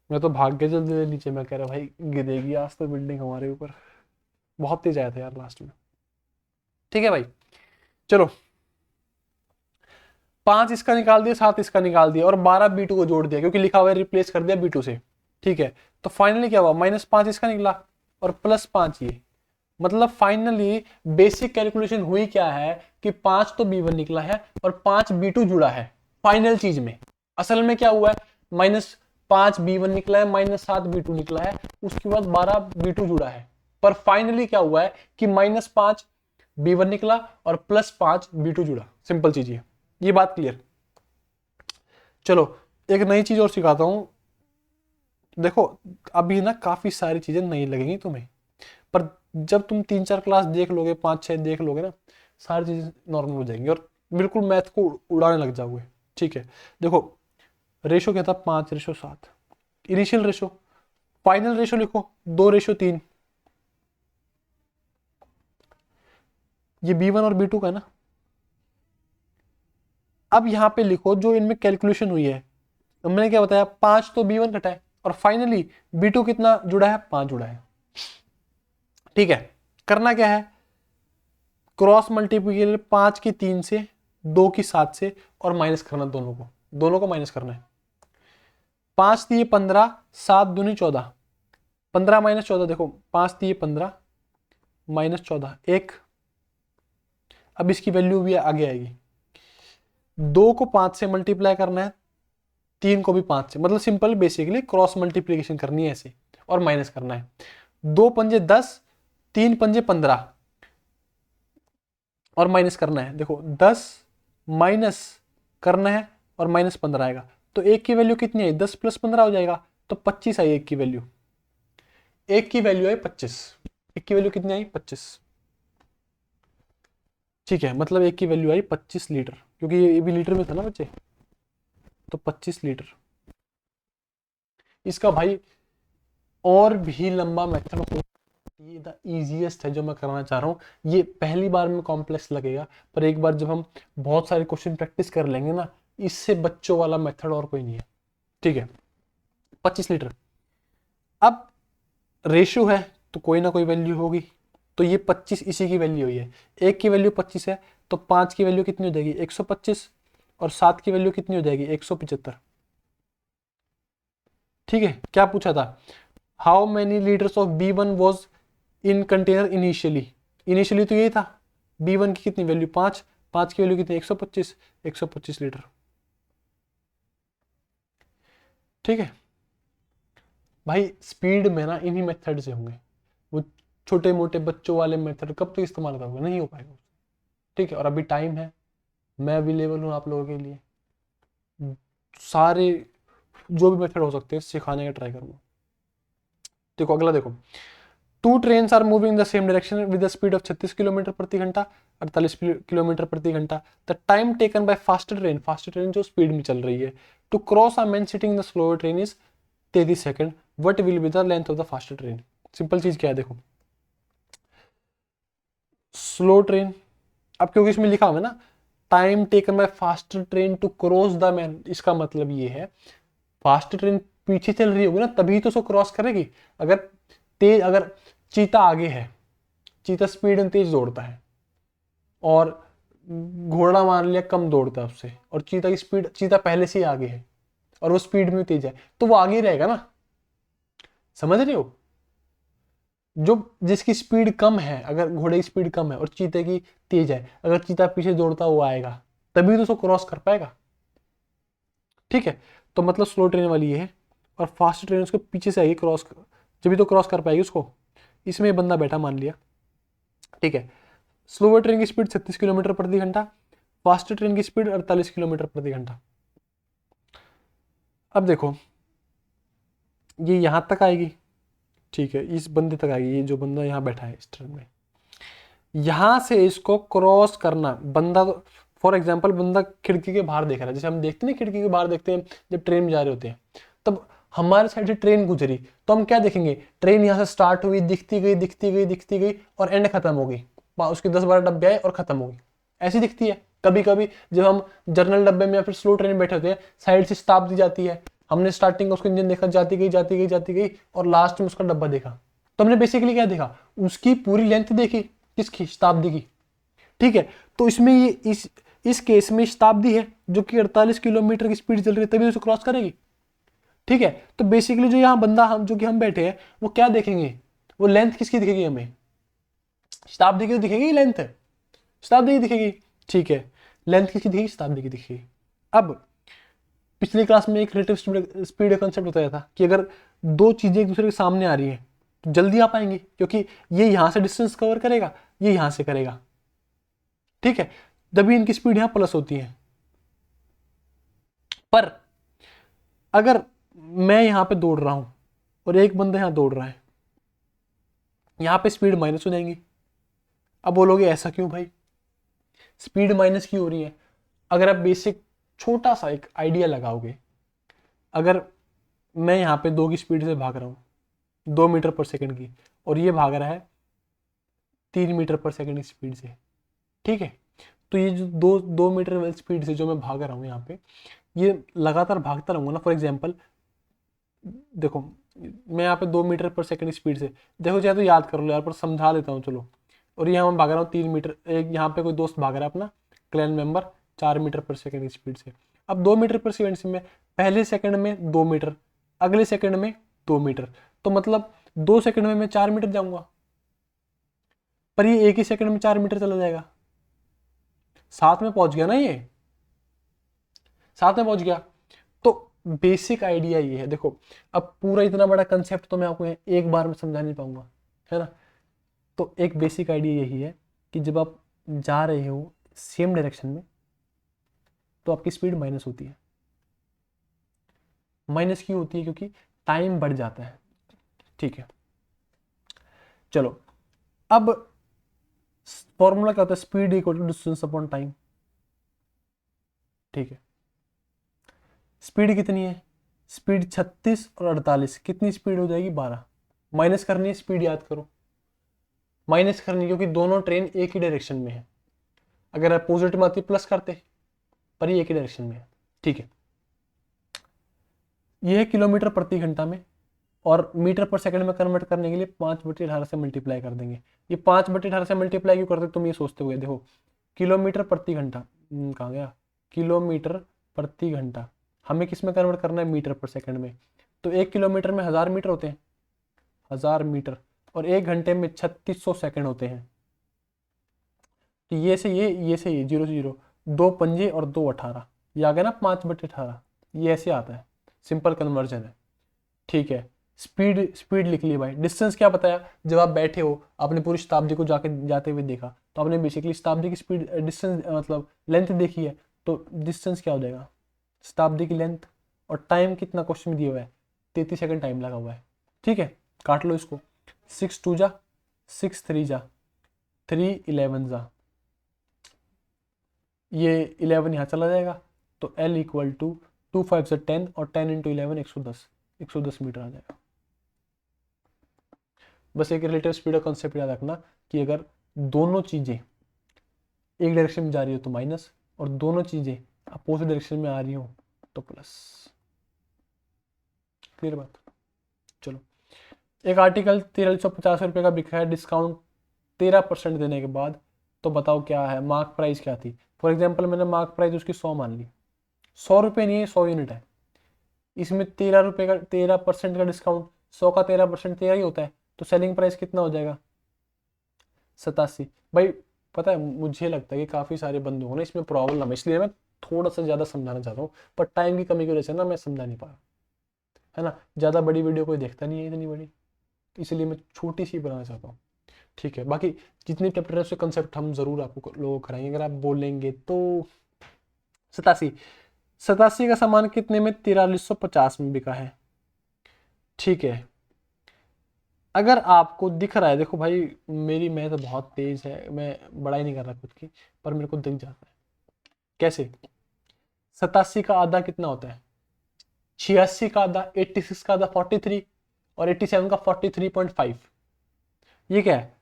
मैं तो भाग गया जल्दी जल्दी नीचे, मैं कह रहा भाई गिरेगी आज तो बिल्डिंग हमारे ऊपर। बहुत तेज आया था यार लास्ट में। ठीक है भाई, चलो 5 इसका निकाल दिया, 7 इसका निकाल दिया और 12 B2 को जोड़ दिया, क्योंकि लिखा हुआ है रिप्लेस कर दिया B2 से। ठीक है, तो फाइनली क्या हुआ, -5 इसका निकला और +5 ये। मतलब फाइनली बेसिक कैलकुलेशन हुई क्या है कि 5 तो B1 निकला है और 5 B2 जुड़ा है फाइनल चीज में। असल में क्या हुआ है, -5 B1 निकला है, -7 B2 निकला है, उसके बाद 12 B2 जुड़ा है। पर फाइनली क्या हुआ है कि -5 B1 निकला और +5 B2 जुड़ा। सिंपल चीज है, ये बात क्लियर। चलो एक नई चीज और सिखाता हूं। देखो अभी ना काफी सारी चीजें नई लगेंगी तुम्हें, पर जब तुम 3-4 क्लास देख लोगे, 5-6 देख लोगे ना, सारी चीजें नॉर्मल हो जाएंगी और बिल्कुल मैथ को उड़ाने लग जाओगे। ठीक है, देखो रेशो क्या था, 5:7। इनिशियल रेशो, फाइनल रेशो लिखो 2:3। ये B1 और B2 का है ना। अब यहां पे लिखो जो इनमें कैलकुलेशन हुई है। तो मैंने क्या बताया, 5 तो B1 कटा है और फाइनली B2 कितना जुड़ा है, 5 जुड़ा है। ठीक है, करना क्या है, क्रॉस मल्टीप्लीकेशन 5 की 3 से, 2 की 7 से और माइनस करना दोनों को माइनस करना है। 5 दिए 15, 7 दूनी 14, 15 - 14, देखो 5 दिए 15 -14 1। अब इसकी वैल्यू भी आगे आएगी। 2 को 5 से मल्टीप्लाई करना है, 3 को भी 5 से, मतलब सिंपल बेसिकली क्रॉस मल्टीप्लीकेशन करनी है ऐसे और माइनस करना है। 2 पंजे 10, 3 पंजे 15 और माइनस करना है। देखो 10 माइनस करना है और -15 आएगा, तो एक की वैल्यू कितनी आई, 10 + 15 हो जाएगा, तो 25 आई एक की वैल्यू। एक की वैल्यू आई 25, एक की वैल्यू कितनी आई 25। ठीक है, मतलब एक की वैल्यू आई 25 लीटर, क्योंकि ये भी लीटर में था ना बच्चे, तो 25 लीटर। इसका भाई और भी लंबा मेथड हो, ये द इजीएस्ट है जो मैं करना चाह रहा हूँ। ये पहली बार में कॉम्प्लेक्स लगेगा, पर एक बार जब हम बहुत सारे क्वेश्चन प्रैक्टिस कर लेंगे ना, इससे बच्चों वाला मेथड और कोई नहीं है। ठीक है, 25 लीटर। अब रेशियो है तो कोई ना कोई वैल्यू होगी, तो ये 25 इसी की वैल्यू हुई है। एक की वैल्यू 25 है, तो 5 की वैल्यू कितनी हो जाएगी 125 और 7 की वैल्यू कितनी हो जाएगी 175। ठीक है, क्या पूछा था, how many litres of B1 was in container initially. Initially तो यही था, B1 की कितनी वैल्यू 5, 5 की वैल्यू कितनी 125, 125 लीटर। ठीक है भाई, स्पीड में ना इन्हीं मेथड से होंगे, वो छोटे मोटे बच्चों वाले मेथड कब तक इस्तेमाल करोगे, नहीं हो पाएगा। ठीक है, और अभी टाइम है, मैं अवेलेबल हूँ आप लोगों के लिए, सारे जो भी मेथड हो सकते हैं सिखाने का ट्राई करूंगा। देखो अगला देखो, two trains are moving the same direction with the speed of 36 kilometre प्रति घंटा, 48 किलोमीटर प्रति घंटा। The time taken by faster train जो स्पीड में चल रही है, to cross a man sitting the slower train is 33 second. What will be the length of the faster train. Simple चीज क्या है, देखो स्लो ट्रेन, अब क्योंकि इसमें लिखा हुआ है ना time taken by faster train to cross the man, इसका मतलब ये है फास्ट ट्रेन पीछे चल रही होगी ना तभी तो उसको क्रॉस करेगी। अगर चीता आगे है, चीता स्पीड में तेज दौड़ता है और घोड़ा मान लिया कम दौड़ता है उससे, और चीता की स्पीड, चीता पहले से ही आगे है और वो स्पीड में तेज है, तो वो आगे रहेगा ना, समझ रहे हो। जो जिसकी स्पीड कम है, अगर घोड़े की स्पीड कम है और चीते की तेज है, अगर चीता पीछे दौड़ता हुआ आएगा तभी तो उसको क्रॉस कर पाएगा। ठीक है, तो मतलब स्लो ट्रेन वाली ये है, और फास्ट ट्रेन उसके पीछे से आएगी क्रॉस, जब तो क्रॉस कर पाएगी उसको। इसमें ये बंदा बैठा मान लिया। ठीक है, स्लोवर ट्रेन की स्पीड 36 किलोमीटर प्रति घंटा, फास्ट ट्रेन की स्पीड 48 किलोमीटर प्रति घंटा। अब देखो ये यहां तक आएगी, ठीक है, इस बंदे तक आएगी, ये जो बंदा यहाँ बैठा है इस ट्रेन में, यहां से इसको क्रॉस करना, बंदा फॉर एग्जाम्पल बंदा खिड़की के बाहर देख रहा है, जैसे हम देखते हैं खिड़की के बाहर देखते हैं जब ट्रेन में जा रहे होते हैं, तब हमारे साइड से ट्रेन गुजरी तो हम क्या देखेंगे, ट्रेन यहाँ से स्टार्ट हुई, दिखती गई दिखती गई दिखती गई और एंड खत्म हो गई, उसके 10-12 डब्बे आए और खत्म हो गई, ऐसी दिखती है। कभी कभी जब हम जर्नल डब्बे में या फिर स्लो ट्रेन में बैठे होते हैं, साइड से स्टॉप दी जाती है, हमने स्टार्टिंग में उसका इंजन देखा, जाती गई जाती गई जाती गई और लास्ट में उसका डब्बा देखा, तो हमने बेसिकली क्या देखा, उसकी पूरी लेंथ देखी, किसकी, शताब्दी की। ठीक है, तो इसमें ये इस केस में शताब्दी है जो कि 48 किलोमीटर की स्पीड चल रही है, तभी उसे क्रॉस करेगी। ठीक है, तो बेसिकली जो यहाँ बंदा हम जो कि हम बैठे हैं वो क्या देखेंगे, वो लेंथ किसकी दिखेगी हमें, शताब्दी की दिखेगी, लेंथ शताब्दी की दिखेगी। ठीक है, लेंथ किसकी दिखेगी, शताब्दी की दिखेगी। अब पिछली क्लास में एक रिलेटिव स्पीड का कंसेप्ट बताया था कि अगर दो चीजें एक दूसरे के सामने आ रही हैं तो जल्दी आ पाएंगे, क्योंकि ये यहां से डिस्टेंस कवर करेगा, ये यहां से करेगा। ठीक है, तभी इनकी स्पीड यहां प्लस होती है। पर अगर मैं यहां पे दौड़ रहा हूं और एक बंदा यहां दौड़ रहा है, यहां पे स्पीड माइनस हो जाएंगी। अब बोलोगे ऐसा क्यों भाई, स्पीड माइनस क्यों हो रही है? अगर आप बेसिक छोटा सा एक आइडिया लगाओगे, अगर मैं यहाँ पे 2 की स्पीड से भाग रहा हूँ, 2 मीटर पर सेकंड की, और ये भाग रहा है 3 मीटर पर सेकंड की स्पीड से। ठीक है, तो ये जो 2 मीटर स्पीड से जो मैं भाग रहा हूँ यहाँ पे, ये लगातार भागता रहूंगा ना। फॉर एग्जाम्पल देखो, मैं यहाँ पे 2 मीटर पर सेकंड स्पीड से, देखो चाहे तो याद कर लो यार, पर समझा देता हूँ चलो। और यहाँ मैं भाग रहा हूँ 3 मीटर, एक यहाँ पे कोई दोस्त भाग रहा है अपना क्लैन मेंबर 4 मीटर पर सेकंड की स्पीड से। अब 2 मीटर पर सेकंड से मैं पहले सेकंड में 2 मीटर, अगले सेकंड में 2 मीटर, तो मतलब 2 सेकंड में मैं 4 मीटर जाऊंगा, पर ये एक ही सेकंड में 4 मीटर चला जाएगा, साथ में पहुंच गया ना, ये साथ में पहुंच गया। तो बेसिक आइडिया ये है। देखो अब पूरा इतना बड़ा कंसेप्ट तो मैं आपको एक बार में समझा नहीं पाऊंगा, है ना। तो एक बेसिक आइडिया यही है कि जब आप जा रहे हो सेम डायरेक्शन में तो आपकी स्पीड माइनस होती है। माइनस क्यों होती है? क्योंकि टाइम बढ़ जाता है। ठीक है, चलो अब फॉर्मूला क्या होता है, speed equal to distance upon time. ठीक है, स्पीड कितनी है, स्पीड 36 और 48, कितनी स्पीड हो जाएगी 12। माइनस करनी है, स्पीड याद करो, माइनस करनी क्योंकि दोनों ट्रेन एक ही डायरेक्शन में है। अगर अपोजिट में आती प्लस करते, पर ये एक ही डायरेक्शन में है। ठीक है, ये है किलोमीटर प्रति घंटा में, और मीटर पर सेकंड में कन्वर्ट करने के लिए 5/18 से मल्टीप्लाई कर देंगे। ये 5/18 से मल्टीप्लाई क्यों करते तुम ये सोचते हुए, देखो किलोमीटर प्रति घंटा कहाँ गया, किलोमीटर प्रति घंटा हमें किस में कन्वर्ट करना है, मीटर पर सेकंड में। तो 1 किलोमीटर में 1000 मीटर होते हैं, 1000 मीटर, और 1 घंटे में 3600 सेकंड होते हैं। तो ये से ये से ये 0 से 0, 2 पंजे और 2 18, ये आ गया ना 5/18, ये ऐसे आता है, सिंपल कन्वर्जन है। ठीक है, स्पीड स्पीड लिख ली भाई। डिस्टेंस क्या बताया, जब आप बैठे हो आपने पूरी शताब्दी को जाते हुए देखा, तो आपने बेसिकली शताब्दी की स्पीड डिस्टेंस मतलब लेंथ देखी है, तो डिस्टेंस क्या हो जाएगा, शताब्दी की लेंथ। और टाइम कितना क्वेश्चन में दिया हुआ है, 33 सेकंड टाइम लगा हुआ है। ठीक है, काट लो इसको, 6 2 जा 6 3 जा 3 11 जा, ये 11 यहाँ चला जाएगा, तो L इक्वल टू 2 5 से 10 और 10 इंटू 11 110 मीटर आ जाएगा। बस एक रिलेटिव स्पीड का कॉन्सेप्ट याद रखना कि अगर दोनों चीजें एक डायरेक्शन में जा रही हो तो माइनस, और दोनों चीजें अपोजिट डायरेक्शन में आ रही हो तो प्लस। क्लियर बात? चलो, एक आर्टिकल 4350 रुपये का बिका है, डिस्काउंट 13% देने के बाद, तो बताओ क्या है, मार्क प्राइस क्या थी। फॉर एग्जाम्पल मैंने मार्क प्राइस उसकी 100 मान ली, 100 रुपये नहीं है, 100 यूनिट है। इसमें 13 रुपये का 13% का डिस्काउंट, 100 का 13% 13 ही होता है, तो सेलिंग प्राइस कितना हो जाएगा 87। भाई पता है मुझे लगता है कि काफ़ी सारे बंदों को ना इसमें प्रॉब्लम है, इसलिए मैं थोड़ा सा ज़्यादा समझाना चाहता हूँ, पर टाइम की कमी की वजह से ना मैं समझा नहीं पा रहा, है ना। ज़्यादा बड़ी वीडियो कोई देखता नहीं है इतनी बड़ी, इसलिए मैं छोटी सी बनाना चाहता हूँ। ठीक है, बाकी जितने चैप्टर है उसके कंसेप्ट हम जरूर आपको लोगों को कराएंगे अगर आप बोलेंगे तो। 87, 87 का सामान कितने में 4350 में बिका है। ठीक है, अगर आपको दिख रहा है, देखो भाई मेरी मैथ तो बहुत तेज है, मैं बड़ाई नहीं कर रहा खुद की, पर मेरे को दिख जाता है। कैसे? 87 का आधा कितना होता है 86 का आधा, 86 का आधा 43, और 87 का 43.5। ये क्या है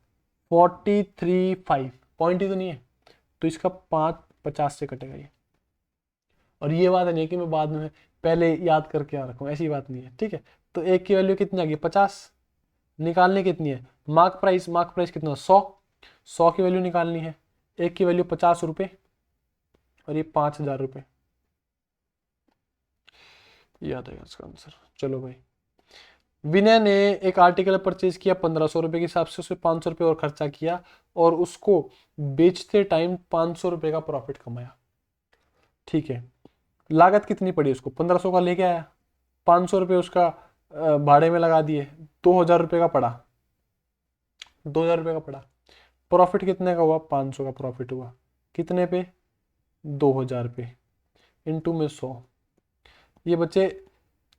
43.5, पॉइंट ही तो नहीं है, तो इसका 550 से कटेगा ये। और ये बात नहीं है कि मैं बाद में पहले याद करके आ रखूँ, ऐसी बात नहीं है। ठीक है, तो एक की वैल्यू कितनी आ गई 50, निकालने कितनी है मार्क प्राइस, मार्क प्राइस कितना 100, 100 की वैल्यू निकालनी है, एक की वैल्यू 50 रुपये और ये 5000 रुपये, याद है इसका आंसर। चलो भाई, विनय ने एक आर्टिकल परचेज किया 1500 रुपये के हिसाब से, उसमें 500 रुपये और खर्चा किया और उसको बेचते टाइम 500 रुपये का प्रॉफिट कमाया। ठीक है, लागत कितनी पड़ी उसको, 1500 का लेके आया, 500 रुपये उसका भाड़े में लगा दिए, 2000 रुपये का पड़ा, 2000 रुपये का पड़ा। प्रॉफिट कितने का हुआ 500 का प्रॉफिट हुआ, कितने पे 2000 पे, इंटू में 100। ये बच्चे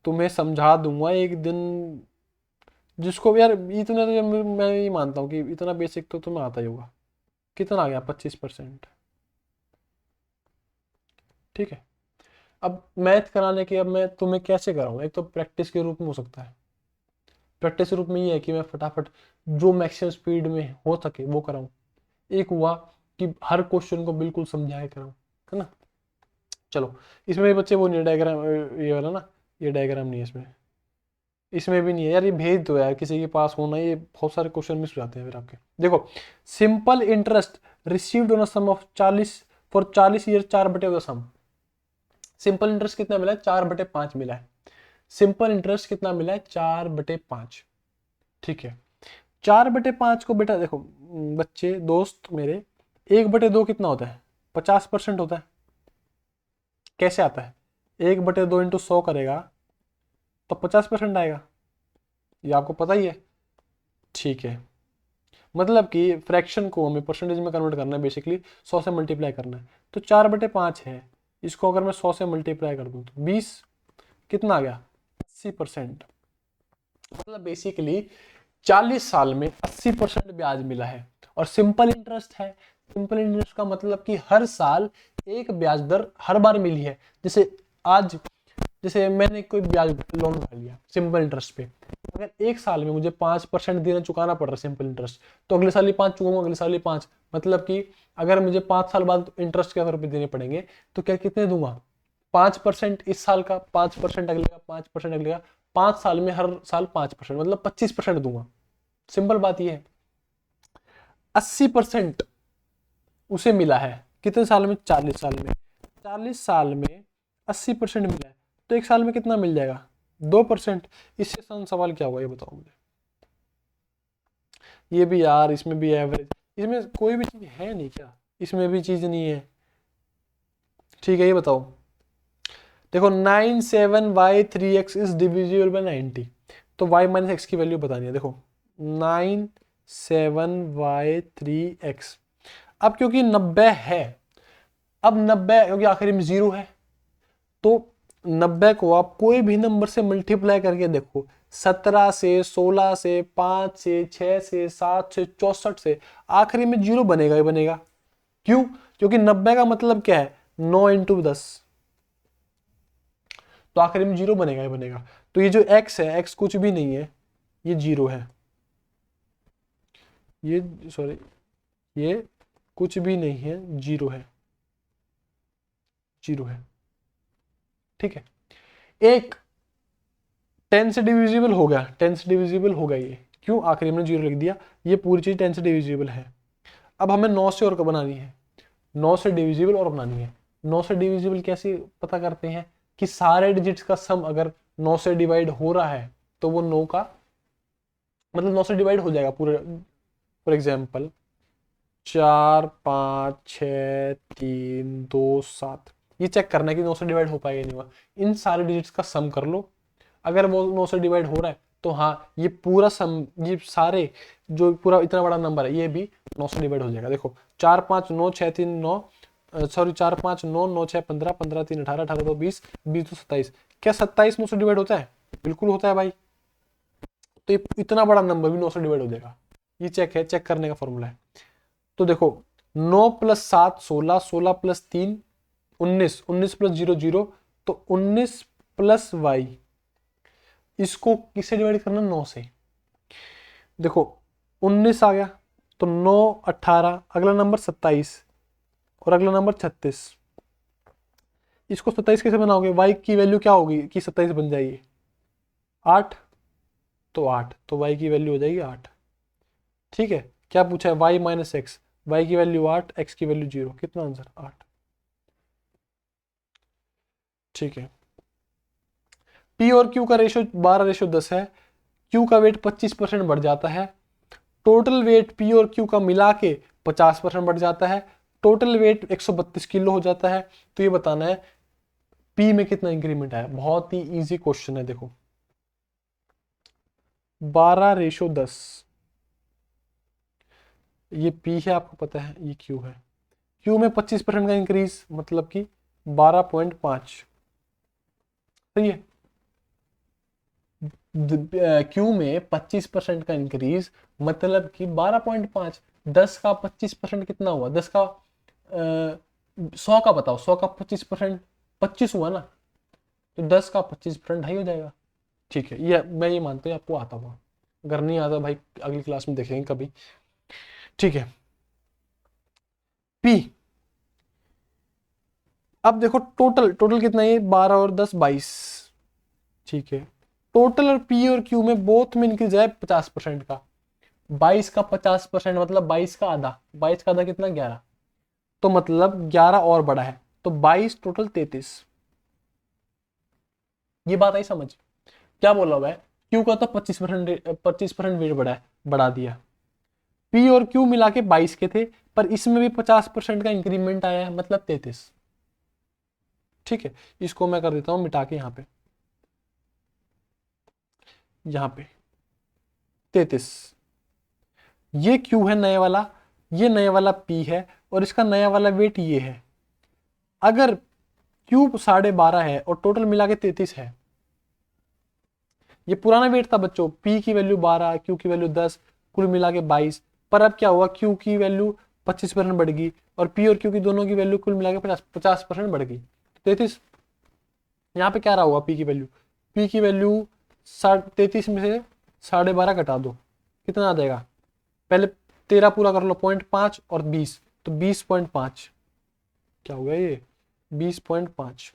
तुम्हें समझा दूंगा एक दिन, जिसको यार इतना तो मैं ये मानता हूँ कि इतना बेसिक तो तुम्हें आता ही होगा। कितना आ गया 25%। ठीक है, अब मैथ कराने के अब मैं तुम्हें कैसे कराऊँ, एक तो प्रैक्टिस के रूप में हो सकता है, प्रैक्टिस के रूप में ये है कि मैं फटाफट जो मैक्सिमम स्पीड में हो सके वो कराऊँ। एक हुआ कि हर क्वेश्चन को बिल्कुल समझाए कराऊँ, है ना। चलो, इसमें भी बच्चे वो नहीं डायग्राम, ये वाला ना, ये डायग्राम नहीं है इसमें, इसमें भी नहीं है यार, ये भेज दो यार किसी के पास होना, ये बहुत सारे क्वेश्चन मिस हो जाते हैं फिर आपके। देखो, simple interest received on a sum of 40 for 40 year 4/सम। सिंपल इंटरेस्ट कितना मिला है 4/5 मिला है। सिंपल इंटरेस्ट कितना मिला है 4/5। ठीक है, 4/5 को बेटा देखो बच्चे दोस्त मेरे, 1/2 कितना होता है 50% होता है। कैसे आता है 1/2 इंटू 100 करेगा तो 50% आएगा, ये आपको पता ही है। ठीक है, मतलब कि फ्रैक्शन को हमें परसेंटेज में कन्वर्ट करना है, बेसिकली 100 से मल्टीप्लाई करना है। तो 4/5 है, इसको अगर मैं 100 से मल्टीप्लाई कर दूं तो 20, कितना आ गया 80%। मतलब बेसिकली 40 साल में 80% ब्याज मिला है। और सिंपल इंटरेस्ट है, सिंपल इंटरेस्ट का मतलब कि हर साल एक ब्याज दर हर बार मिली है। जैसे आज, जैसे मैंने कोई ब्याज लोन उठा लिया सिंपल इंटरेस्ट पे, अगर एक साल में मुझे 5% देना चुकाना पड़ रहा है सिंपल इंटरेस्ट, तो अगले साल ही 5 चुकाऊंगा, अगले साल ही 5। मतलब कि अगर मुझे 5 साल बाद इंटरेस्ट के 1,000 रुपये देने पड़ेंगे तो क्या कितने दूंगा 5% इस साल का, 5% अगले का, 5% अगले का, 5 साल में हर साल 5%, मतलब 25% दूंगा। सिंपल बात यह है, 80% उसे मिला है कितने साल में 40 साल में, 40 साल में 80% मिला है, तो एक साल में कितना मिल जाएगा 2%। इससे आसान सवाल क्या होगा ये बताओ मुझे। ये भी यार, इसमें भी एवरेज, इसमें कोई भी चीज है नहीं क्या, इसमें भी चीज नहीं है। ठीक है, ये बताओ, देखो 97y3x इज डिविजिबल बाय 90, तो y माइनस एक्स की वैल्यू बतानी है। देखो 97y3x, अब क्योंकि 90 है, अब 90 क्योंकि आखिरी में 0 है, तो 90 को आप कोई भी नंबर से मल्टीप्लाई करके देखो, 17 से, 16 से, 5 से, 6 से, 7 से, 64 से, आखिरी में 0 बनेगा ही बनेगा। क्यों? क्योंकि 90 का मतलब क्या है 9 इंटू 10, तो आखिरी में 0 बनेगा ही बनेगा। तो ये जो x है, x कुछ भी नहीं है, ये 0 है, ये सॉरी ये कुछ भी नहीं है, 0 है, 0 है। ठीक है, एक 10 से डिविजिबल हो गया, 10 से डिविजिबल हो गया, ये क्यों आखिरी में 0 लिख दिया, ये पूरी चीज 10 से डिविजिबल है। अब हमें 9 से और बनानी है, 9 से डिविजिबल और बनानी है। 9 से डिविजिबल कैसे पता करते हैं कि सारे डिजिट्स का सम अगर 9 से डिवाइड हो रहा है तो वो 9 का मतलब 9 से डिवाइड हो जाएगा पूरे। फॉर एग्जाम्पल 4 5 6 3 2 7, ये चेक करना है कि 9 से डिवाइड हो पाएगा नहीं हुआ। इन सारे डिजिट्स का सम कर लो, अगर वो 9 से डिवाइड हो रहा है तो हाँ ये पूरा सम, ये सारे जो पूरा इतना बड़ा नंबर है ये भी 9 से डिवाइड हो जाएगा। देखो 4 5 9 6 3 9, सॉरी 4 5 9 9 6 15 15 3 18 18 2 20 20 2 27, क्या 27 9 से डिवाइड होता है? बिल्कुल होता है भाई। तो ये इतना बड़ा नंबर भी 9 से डिवाइड हो जाएगा। ये चेक है, चेक करने का फॉर्मूला है। तो देखो 9 प्लस 7 16, 16 प्लस 3 19, 19 प्लस 0 0, तो 19 प्लस वाई, इसको किससे डिवाइड करना? 9 से। देखो 19 आ गया तो 9 18, अगला नंबर 27 और अगला नंबर 36। इसको 27 कैसे बनाओगे? y की वैल्यू क्या होगी कि 27 बन जाएगी? 8, तो 8, तो y की वैल्यू हो जाएगी 8। ठीक है, क्या पूछा है? y माइनस एक्स, वाई की वैल्यू 8, x की वैल्यू 0, कितना आंसर? 8। ठीक है, p और q का रेशो 12:10 है, q का वेट 25% बढ़ जाता है, टोटल वेट p और q का मिला के 50% बढ़ जाता है, टोटल वेट 132 किलो हो जाता है। तो ये बताना है p में कितना इंक्रीमेंट आया। बहुत ही इजी क्वेश्चन है। देखो 12:10, ये p है, आपको पता है, ये q है। q में 25% का इंक्रीज मतलब कि 12.5, सही है। क्यू में 25% का इंक्रीज मतलब कि 12.5, 10 का 25% कितना हुआ? 10 का 100 का बताओ, 100 का 25% 25 हुआ ना, तो 10 का 25% 2.5 हो जाएगा। ठीक है, ये मैं ये मानता हूँ आपको आता हुआ, अगर नहीं आता भाई अगली क्लास में देखेंगे कभी। ठीक है, पी, अब देखो टोटल, टोटल कितना है? 12 और 10 22। ठीक है, टोटल और पी और क्यू में बोथ में इंक्रीज है 50% का। 22 का 50% मतलब 22 का आधा, 22 का आधा कितना? 11, तो मतलब 11 और बड़ा है, तो 22 टोटल 33। ये बात आई समझ? क्या बोला हुआ है? क्यू का तो 25% वेट बढ़ा है, बढ़ा दिया। पी और क्यू मिला के 22 के थे, पर इसमें भी 50% का इंक्रीमेंट आया है, मतलब 33। ठीक है, इसको मैं कर देता हूं मिटा के, यहाँ पे 33। ये क्यू है नए वाला, ये नए वाला पी है, और इसका नया वाला वेट ये है। अगर क्यू 12.5 है और टोटल मिला के 33 है, ये पुराना वेट था बच्चों, पी की वैल्यू 12, क्यू की वैल्यू 10, कुल मिला के 22। पर अब क्या हुआ? क्यू की वैल्यू 25% बढ़ गई, और पी और क्यू की दोनों की वैल्यू कुल मिला के 50% बढ़ गई, 33। यहाँ पे क्या रहा होगा? पी की वैल्यू, पी की वैल्यू 33 में से 12.5 घटा दो, कितना आ जाएगा? पहले 13 पूरा कर लो, 0.5 और 20, तो 20.5, क्या हो गया ये? 20.5।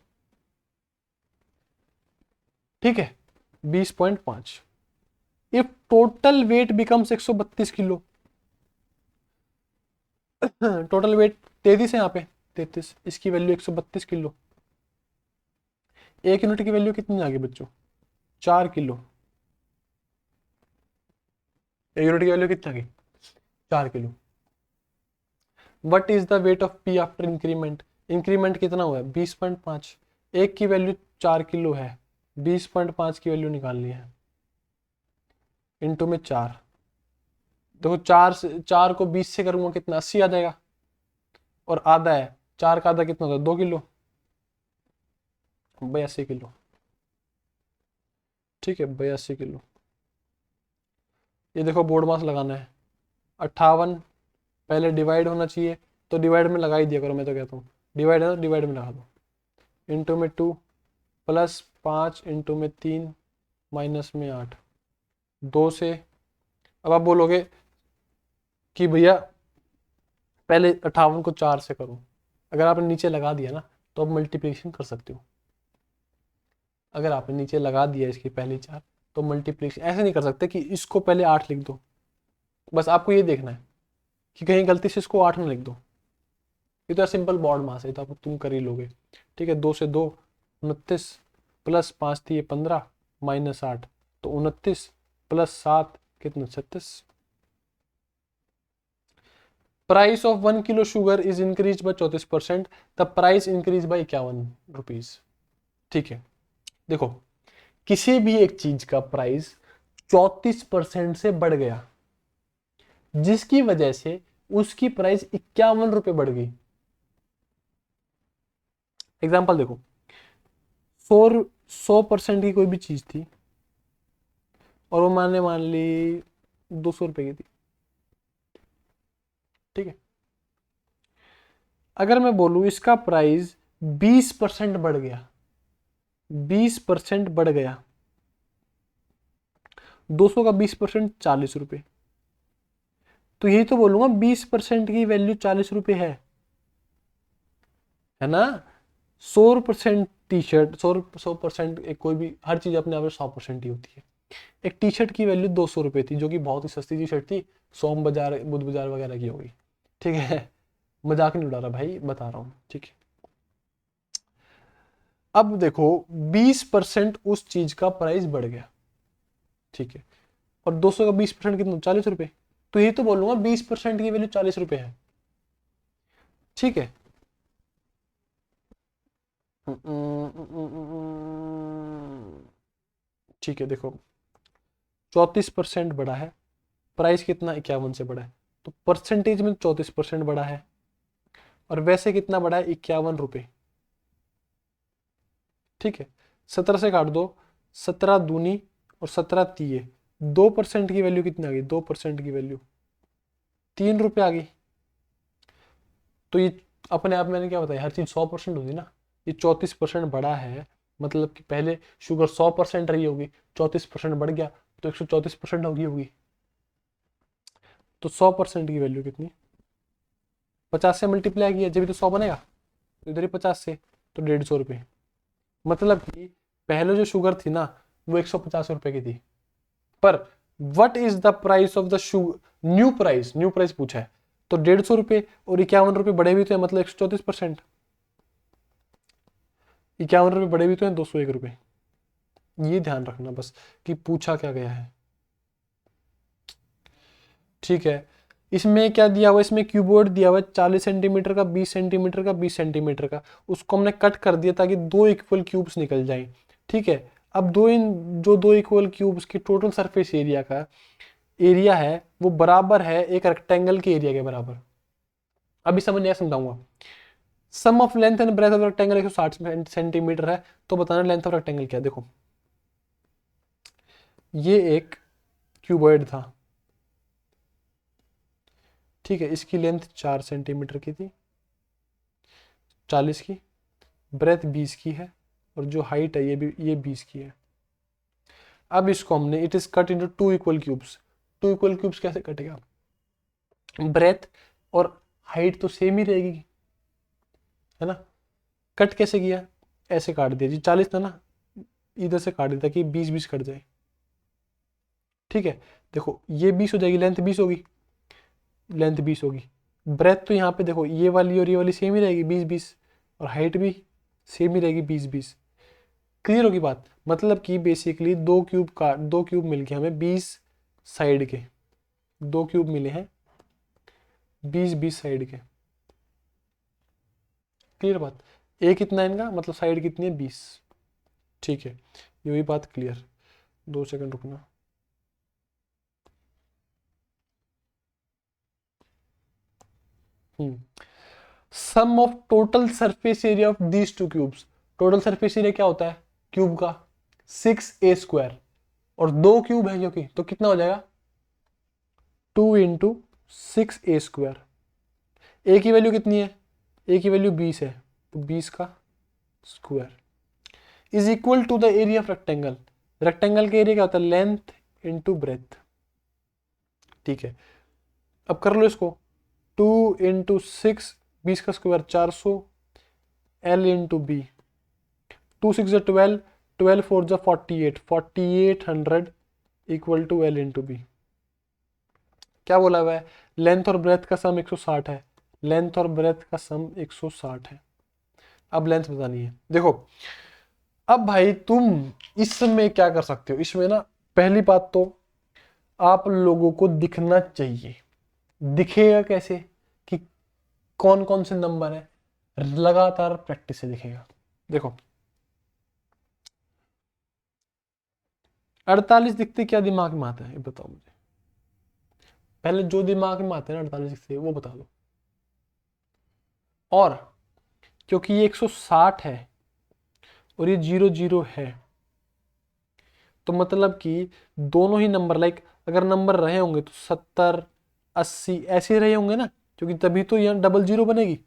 ठीक है, 20.5। If total weight becomes 132 kilo, total weight 33 है यहाँ पे, 33, इसकी वैल्यू 132 किलो। एक यूनिट की वैल्यू कितनी आ गई बच्चों? 4 किलो। एक यूनिट की वैल्यू कितनी आ गई? 4 kilo. What is the weight of P after increment? Increment कितना हुआ है? 20.5। एक की वैल्यू 4 किलो है, 20.5 की वैल्यू निकालनी है, इंटू में 4। देखो 4 को 20 से करूंगा कितना? 80 आ जाएगा, और आधा है, 4 का आधा कितना होता है? 2 किलो, 82 किलो। ठीक है, 82 किलो। ये देखो बोर्ड मास लगाना है, 58 पहले डिवाइड होना चाहिए, तो डिवाइड में लगा ही दिया करो, मैं तो कहता हूँ डिवाइड है तो डिवाइड में लगा दो, इंटू में 2, प्लस 5, इंटू में 3, माइनस में 8, 2 से। अब आप बोलोगे कि भैया पहले 58 को 4 से करो, अगर आपने नीचे लगा दिया ना तो आप मल्टीप्लिकेशन कर सकते हो। अगर आपने नीचे लगा दिया इसकी पहली 4, तो मल्टीप्लिकेशन ऐसे नहीं कर सकते कि इसको पहले 8 लिख दो। बस आपको ये देखना है कि कहीं गलती से इसको 8 में लिख दो। ये तो सिंपल बॉड मास है, तो आप तुम कर ही लोगे। ठीक है, 2 से 2 29, प्लस 5 थी 15, माइनस 8, तो 29, प्लस 7 कितना 36। Price of 1 kilo sugar is increase by 34%, the price increase by 51 rupees. ठीक है, देखो किसी भी एक चीज का प्राइस 34% से बढ़ गया, जिसकी वजह से उसकी प्राइस 51 रुपए बढ़ गई। एग्जाम्पल देखो, 100% की कोई भी चीज थी और वो मान ली 200 रुपए की थी। ठीक है, अगर मैं बोलूं इसका प्राइस 20% बढ़ गया, 20% बढ़ गया, 200 का 20% 40 रुपए, तो यही तो बोलूंगा 20% की वैल्यू 40 रुपए है ना। 100% टी शर्ट, 100% एक कोई भी हर चीज अपने आप में 100% ही होती है। एक टी शर्ट की वैल्यू 200 रुपए थी, जो कि बहुत ही सस्ती टी शर्ट थी, सोम बाजार बुध बाजार वगैरह की होगी। ठीक है, मजाक नहीं उड़ा रहा भाई, बता रहा हूँ। ठीक है, अब देखो 20% उस चीज का प्राइस बढ़ गया। ठीक है, और 200 का 20% कितना, 40 रुपए, तो ये तो बोलूंगा 20% की वैल्यू 40 रुपए है। ठीक है, ठीक है, देखो 34% बढ़ा है, प्राइस कितना 51 से बढ़ा है, तो परसेंटेज में 34% बढ़ा है, और वैसे कितना बढ़ा है, 51 रुपए। ठीक है, 17 से काट दो, 17 दूनी और 17 तीये, 2% की वैल्यू कितनी आ गई, 2% की वैल्यू 3 रुपए आ गई। तो ये अपने आप मैंने क्या बताया, हर चीज 100% होती ना, ये 34% बढ़ा है, मतलब कि पहले शुगर 100% रही होगी, 34% बढ़ गया तो 134% होगी होगी। तो 100% की वैल्यू कितनी, 50 से मल्टीप्लाई किया जब भी तो 100 बनेगा, तो इधर ही 50 से, तो 150 रुपये। मतलब कि पहले जो शुगर थी ना वो 150 रुपए की थी, पर what is the price of the sugar, new price पूछा है, तो 150 रुपए और 51 रुपए बढ़े भी तो है, मतलब 134%। 51 रुपए बढ़े भी तो है 201 रुपए। ये ध्यान रखना बस कि पूछा क्या गया है। ठीक है, इसमें क्या दिया हुआ, इसमें क्यूबोर्ड दिया हुआ है 40 सेंटीमीटर का, 20 सेंटीमीटर का, 20 सेंटीमीटर का, उसको हमने कट कर दिया ताकि दो इक्वल क्यूब्स निकल जाएं। ठीक है, अब दो इक्वल क्यूब्स की टोटल सरफेस एरिया का एरिया है वो बराबर है एक रेक्टेंगल के एरिया के बराबर। अभी समझ नहीं आया, समझाऊंगा। Sum of length and breadth of rectangle 160 centimeter है, तो बताना लेंथ ऑफ रेक्टेंगल क्या है। देखो ये एक क्यूबॉइड था, ठीक है, इसकी लेंथ 4 सेंटीमीटर की थी, 40 की, ब्रेथ 20 की है, और जो हाइट है ये 20 की है। अब इसको हमने it is cut into two equal cubes. Two equal cubes कैसे कटेगा, ब्रेथ और हाइट तो सेम ही रहेगी, है ना। कट कैसे किया, ऐसे काट दिया जी, 40 था ना, इधर से काट दिया ताकि 20-20 कट जाए। ठीक है, देखो ये 20 हो जाएगी, लेंथ 20 होगी, लेंथ 20 होगी, ब्रेथ तो यहाँ पे देखो ये वाली और ये वाली सेम ही रहेगी 20-20, और हाइट भी सेम ही रहेगी 20-20। क्लियर होगी बात, मतलब कि बेसिकली दो क्यूब मिल गए हमें 20 साइड के, दो क्यूब मिले हैं 20-20 साइड के। क्लियर बात, एक कितना है इनका, मतलब साइड कितनी है 20। ठीक है, ये हुई बात क्लियर। 2 सेकंड रुकना। Sum of total surface area of these two cubes, total surface area क्या होता है क्यूब का, 6a², और दो क्यूब है क्योंकि, तो कितना हो जाएगा 2 × 6a²। ए की वैल्यू कितनी है, ए की वैल्यू 20 है, तो 20 का square is equal to the area of rectangle. Rectangle का एरिया क्या होता है, लेंथ इंटू ब्रेथ। ठीक है, अब कर लो इसको, 2 × 6, 20 का square 400, L into B, 2 × 6 = 12, 12 × 4 = 48, 4800 equal to L into B. क्या बोला हुआ है, लेंथ और ब्रेथ का सम 160 है, लेंथ और ब्रेथ का सम 160 है। अब लेंथ बतानी है। देखो अब भाई तुम इसमें क्या कर सकते हो, इसमें ना पहली बात तो आप लोगों को दिखना चाहिए। दिखेगा कैसे कि कौन कौन से नंबर है? लगातार प्रैक्टिस से दिखेगा। देखो 48 दिखते क्या दिमाग में आता है ये बताओ मुझे। पहले जो दिमाग में आते हैं ना 48 दिखते वो बता दो। और क्योंकि ये 160 है और ये 00 है, तो मतलब कि दोनों ही नंबर लाइक अगर नंबर रहे होंगे तो 70 80 ऐसे रहे होंगे ना, क्योंकि तभी तो यहाँ डबल जीरो बनेगी,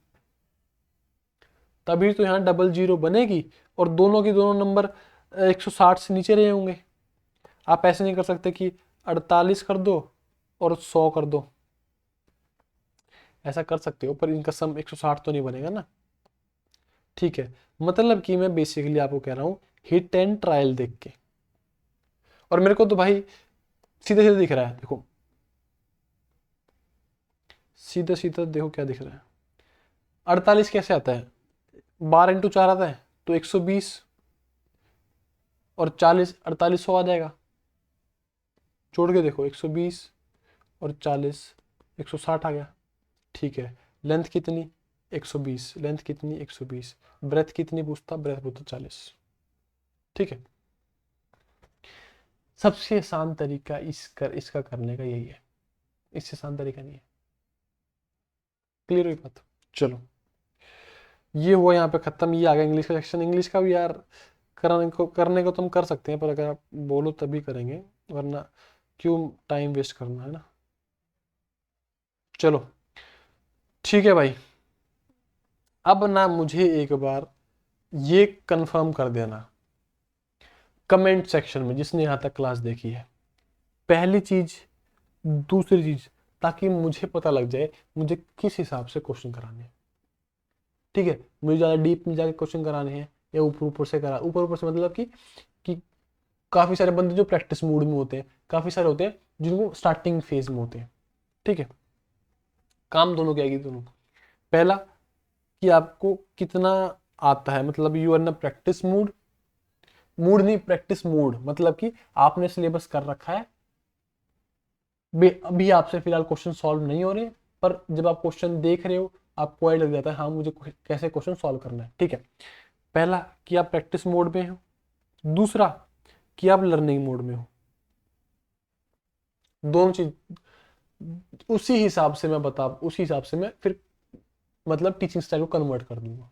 तभी तो यहाँ डबल जीरो बनेगी। और दोनों के दोनों नंबर 160 से नीचे रहे होंगे। आप ऐसे नहीं कर सकते कि 48 कर दो और 100 कर दो, ऐसा कर सकते हो पर इनका सम 160 तो नहीं बनेगा ना। ठीक है, मतलब कि मैं बेसिकली आपको कह रहा हूँ हिट एंड ट्रायल देख के। और मेरे को तो भाई सीधे सीधे दिख रहा है, देखो सीधा सीधा देखो क्या दिख रहा है। 48 कैसे आता है? 12 × 4 आता है तो 120, और 40 4800 आ जाएगा। जोड़ के देखो 120 और 40 160 आ गया। ठीक है, लेंथ कितनी? 120। लेंथ कितनी? 120। ब्रेथ कितनी पूछता? ब्रेथ पूछता 40। ठीक है, सबसे आसान तरीका इसका करने का यही है, इससे आसान तरीका नहीं है। क्लियर हुई बात? चलो ये हुआ यहाँ पे खत्म। ये आ गया इंग्लिश का सेक्शन। इंग्लिश का भी यार करने को तो हम कर सकते हैं, पर अगर आप बोलो तभी करेंगे, वरना क्यों टाइम वेस्ट करना है ना। चलो ठीक है भाई, अब ना मुझे एक बार ये कंफर्म कर देना कमेंट सेक्शन में जिसने यहाँ तक क्लास देखी है, पहली चीज। दूसरी चीज, ताकि मुझे पता लग जाए मुझे किस हिसाब से क्वेश्चन कराने हैं। ठीक है, मुझे ज़्यादा डीप में जाके क्वेश्चन कराने हैं या ऊपर ऊपर से ऊपर ऊपर से मतलब कि काफ़ी सारे बंदे जो प्रैक्टिस मूड में होते हैं, काफ़ी सारे होते हैं जिनको स्टार्टिंग फेज में होते हैं। ठीक है, काम दोनों की आएगी दोनों। पहला कि आपको कितना आता है, मतलब you are in practice mood. Mood नहीं, प्रैक्टिस मूड, मतलब कि आपने सिलेबस कर रखा है, अभी आपसे फिलहाल क्वेश्चन सॉल्व नहीं हो रहे, पर जब आप क्वेश्चन देख रहे हो आपको आइडिया लग जाता है हाँ मुझे कैसे क्वेश्चन सॉल्व करना है। ठीक है, पहला कि आप प्रैक्टिस मोड में हो, दूसरा कि आप लर्निंग मोड में हो। दोनों चीज उसी हिसाब से मैं उसी हिसाब से मैं फिर मतलब टीचिंग स्टाइल को कन्वर्ट कर दूंगा।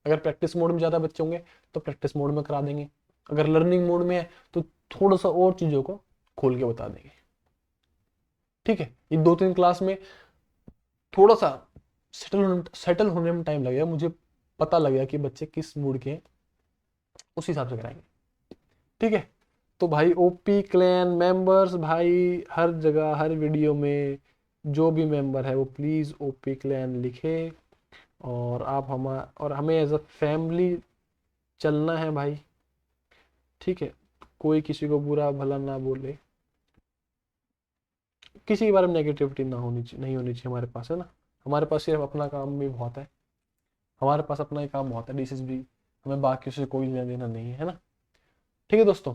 अगर प्रैक्टिस मोड में ज़्यादा बच्चे होंगे तो प्रैक्टिस मोड में करा देंगे, अगर लर्निंग मोड में है तो थोड़ा सा और चीज़ों को खोल के बता देंगे। ठीक है, ये 2-3 क्लास में थोड़ा सा सेटल होने में टाइम लगेगा, मुझे पता लगेगा कि बच्चे किस मूड के हैं, उस हिसाब से कराएंगे। ठीक है, तो भाई ओपी क्लैन मेंबर्स भाई हर जगह हर वीडियो में जो भी मेंबर है वो प्लीज़ ओपी क्लैन लिखे, और और हमें एज अ फैमिली चलना है भाई। ठीक है, कोई किसी को बुरा भला ना बोले, किसी के बारे में नेगेटिविटी नहीं होनी चाहिए हमारे पास, है ना। हमारे पास सिर्फ अपना काम भी बहुत है, हमारे पास अपना ही काम बहुत है, डिशेज भी, हमें बाकी से कोई लेना देना नहीं है ना। ठीक है दोस्तों,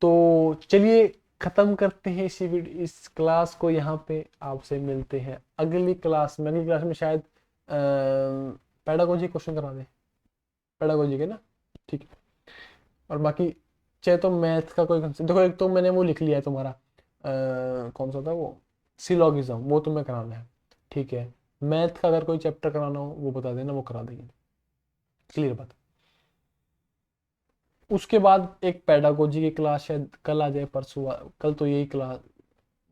तो चलिए खत्म करते हैं इस क्लास को यहाँ पे। आपसे मिलते हैं अगली क्लास में। अगली क्लास में शायद पेडागोजी क्वेश्चन करा दें, पेडागोजी के ना। ठीक है, और बाकी चाहे तो मैथ का कोई कंसेप्ट देखो, एक तो मैंने वो लिख लिया है तुम्हारा कौन सा था वो, सिलोगिज्म, वो तुम्हें कराना है। ठीक है, मैथ का अगर कोई चैप्टर कराना हो वो बता देना, वो करा देंगे। क्लियर बात। उसके बाद एक पेडागोजी की क्लास शायद कल आ जाए, परसों कल तो यही क्लास,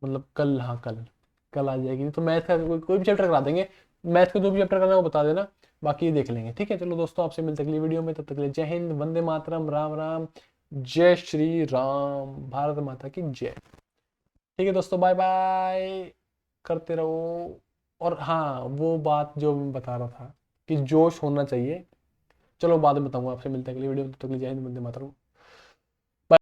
मतलब कल, हाँ कल कल आ जाएगी। तो मैथ का कोई भी चैप्टर करा देंगे, मैथ का जो भी चैप्टर करना है वो बता देना, बाकी देख लेंगे। ठीक है, चलो दोस्तों आपसे मिलते अगली वीडियो में, तब तक के लिए जय हिंद, वंदे मातरम, राम राम, जय श्री राम, भारत माता की जय। ठीक है दोस्तों, बाय बाय, करते रहो। और हाँ वो बात जो मैं बता रहा था कि जोश होना चाहिए, चलो बाद में बताऊंगा। आपसे मिलते हैं अगली वीडियो में, तब तक के लिए जय हिंद, वंदे मातरम।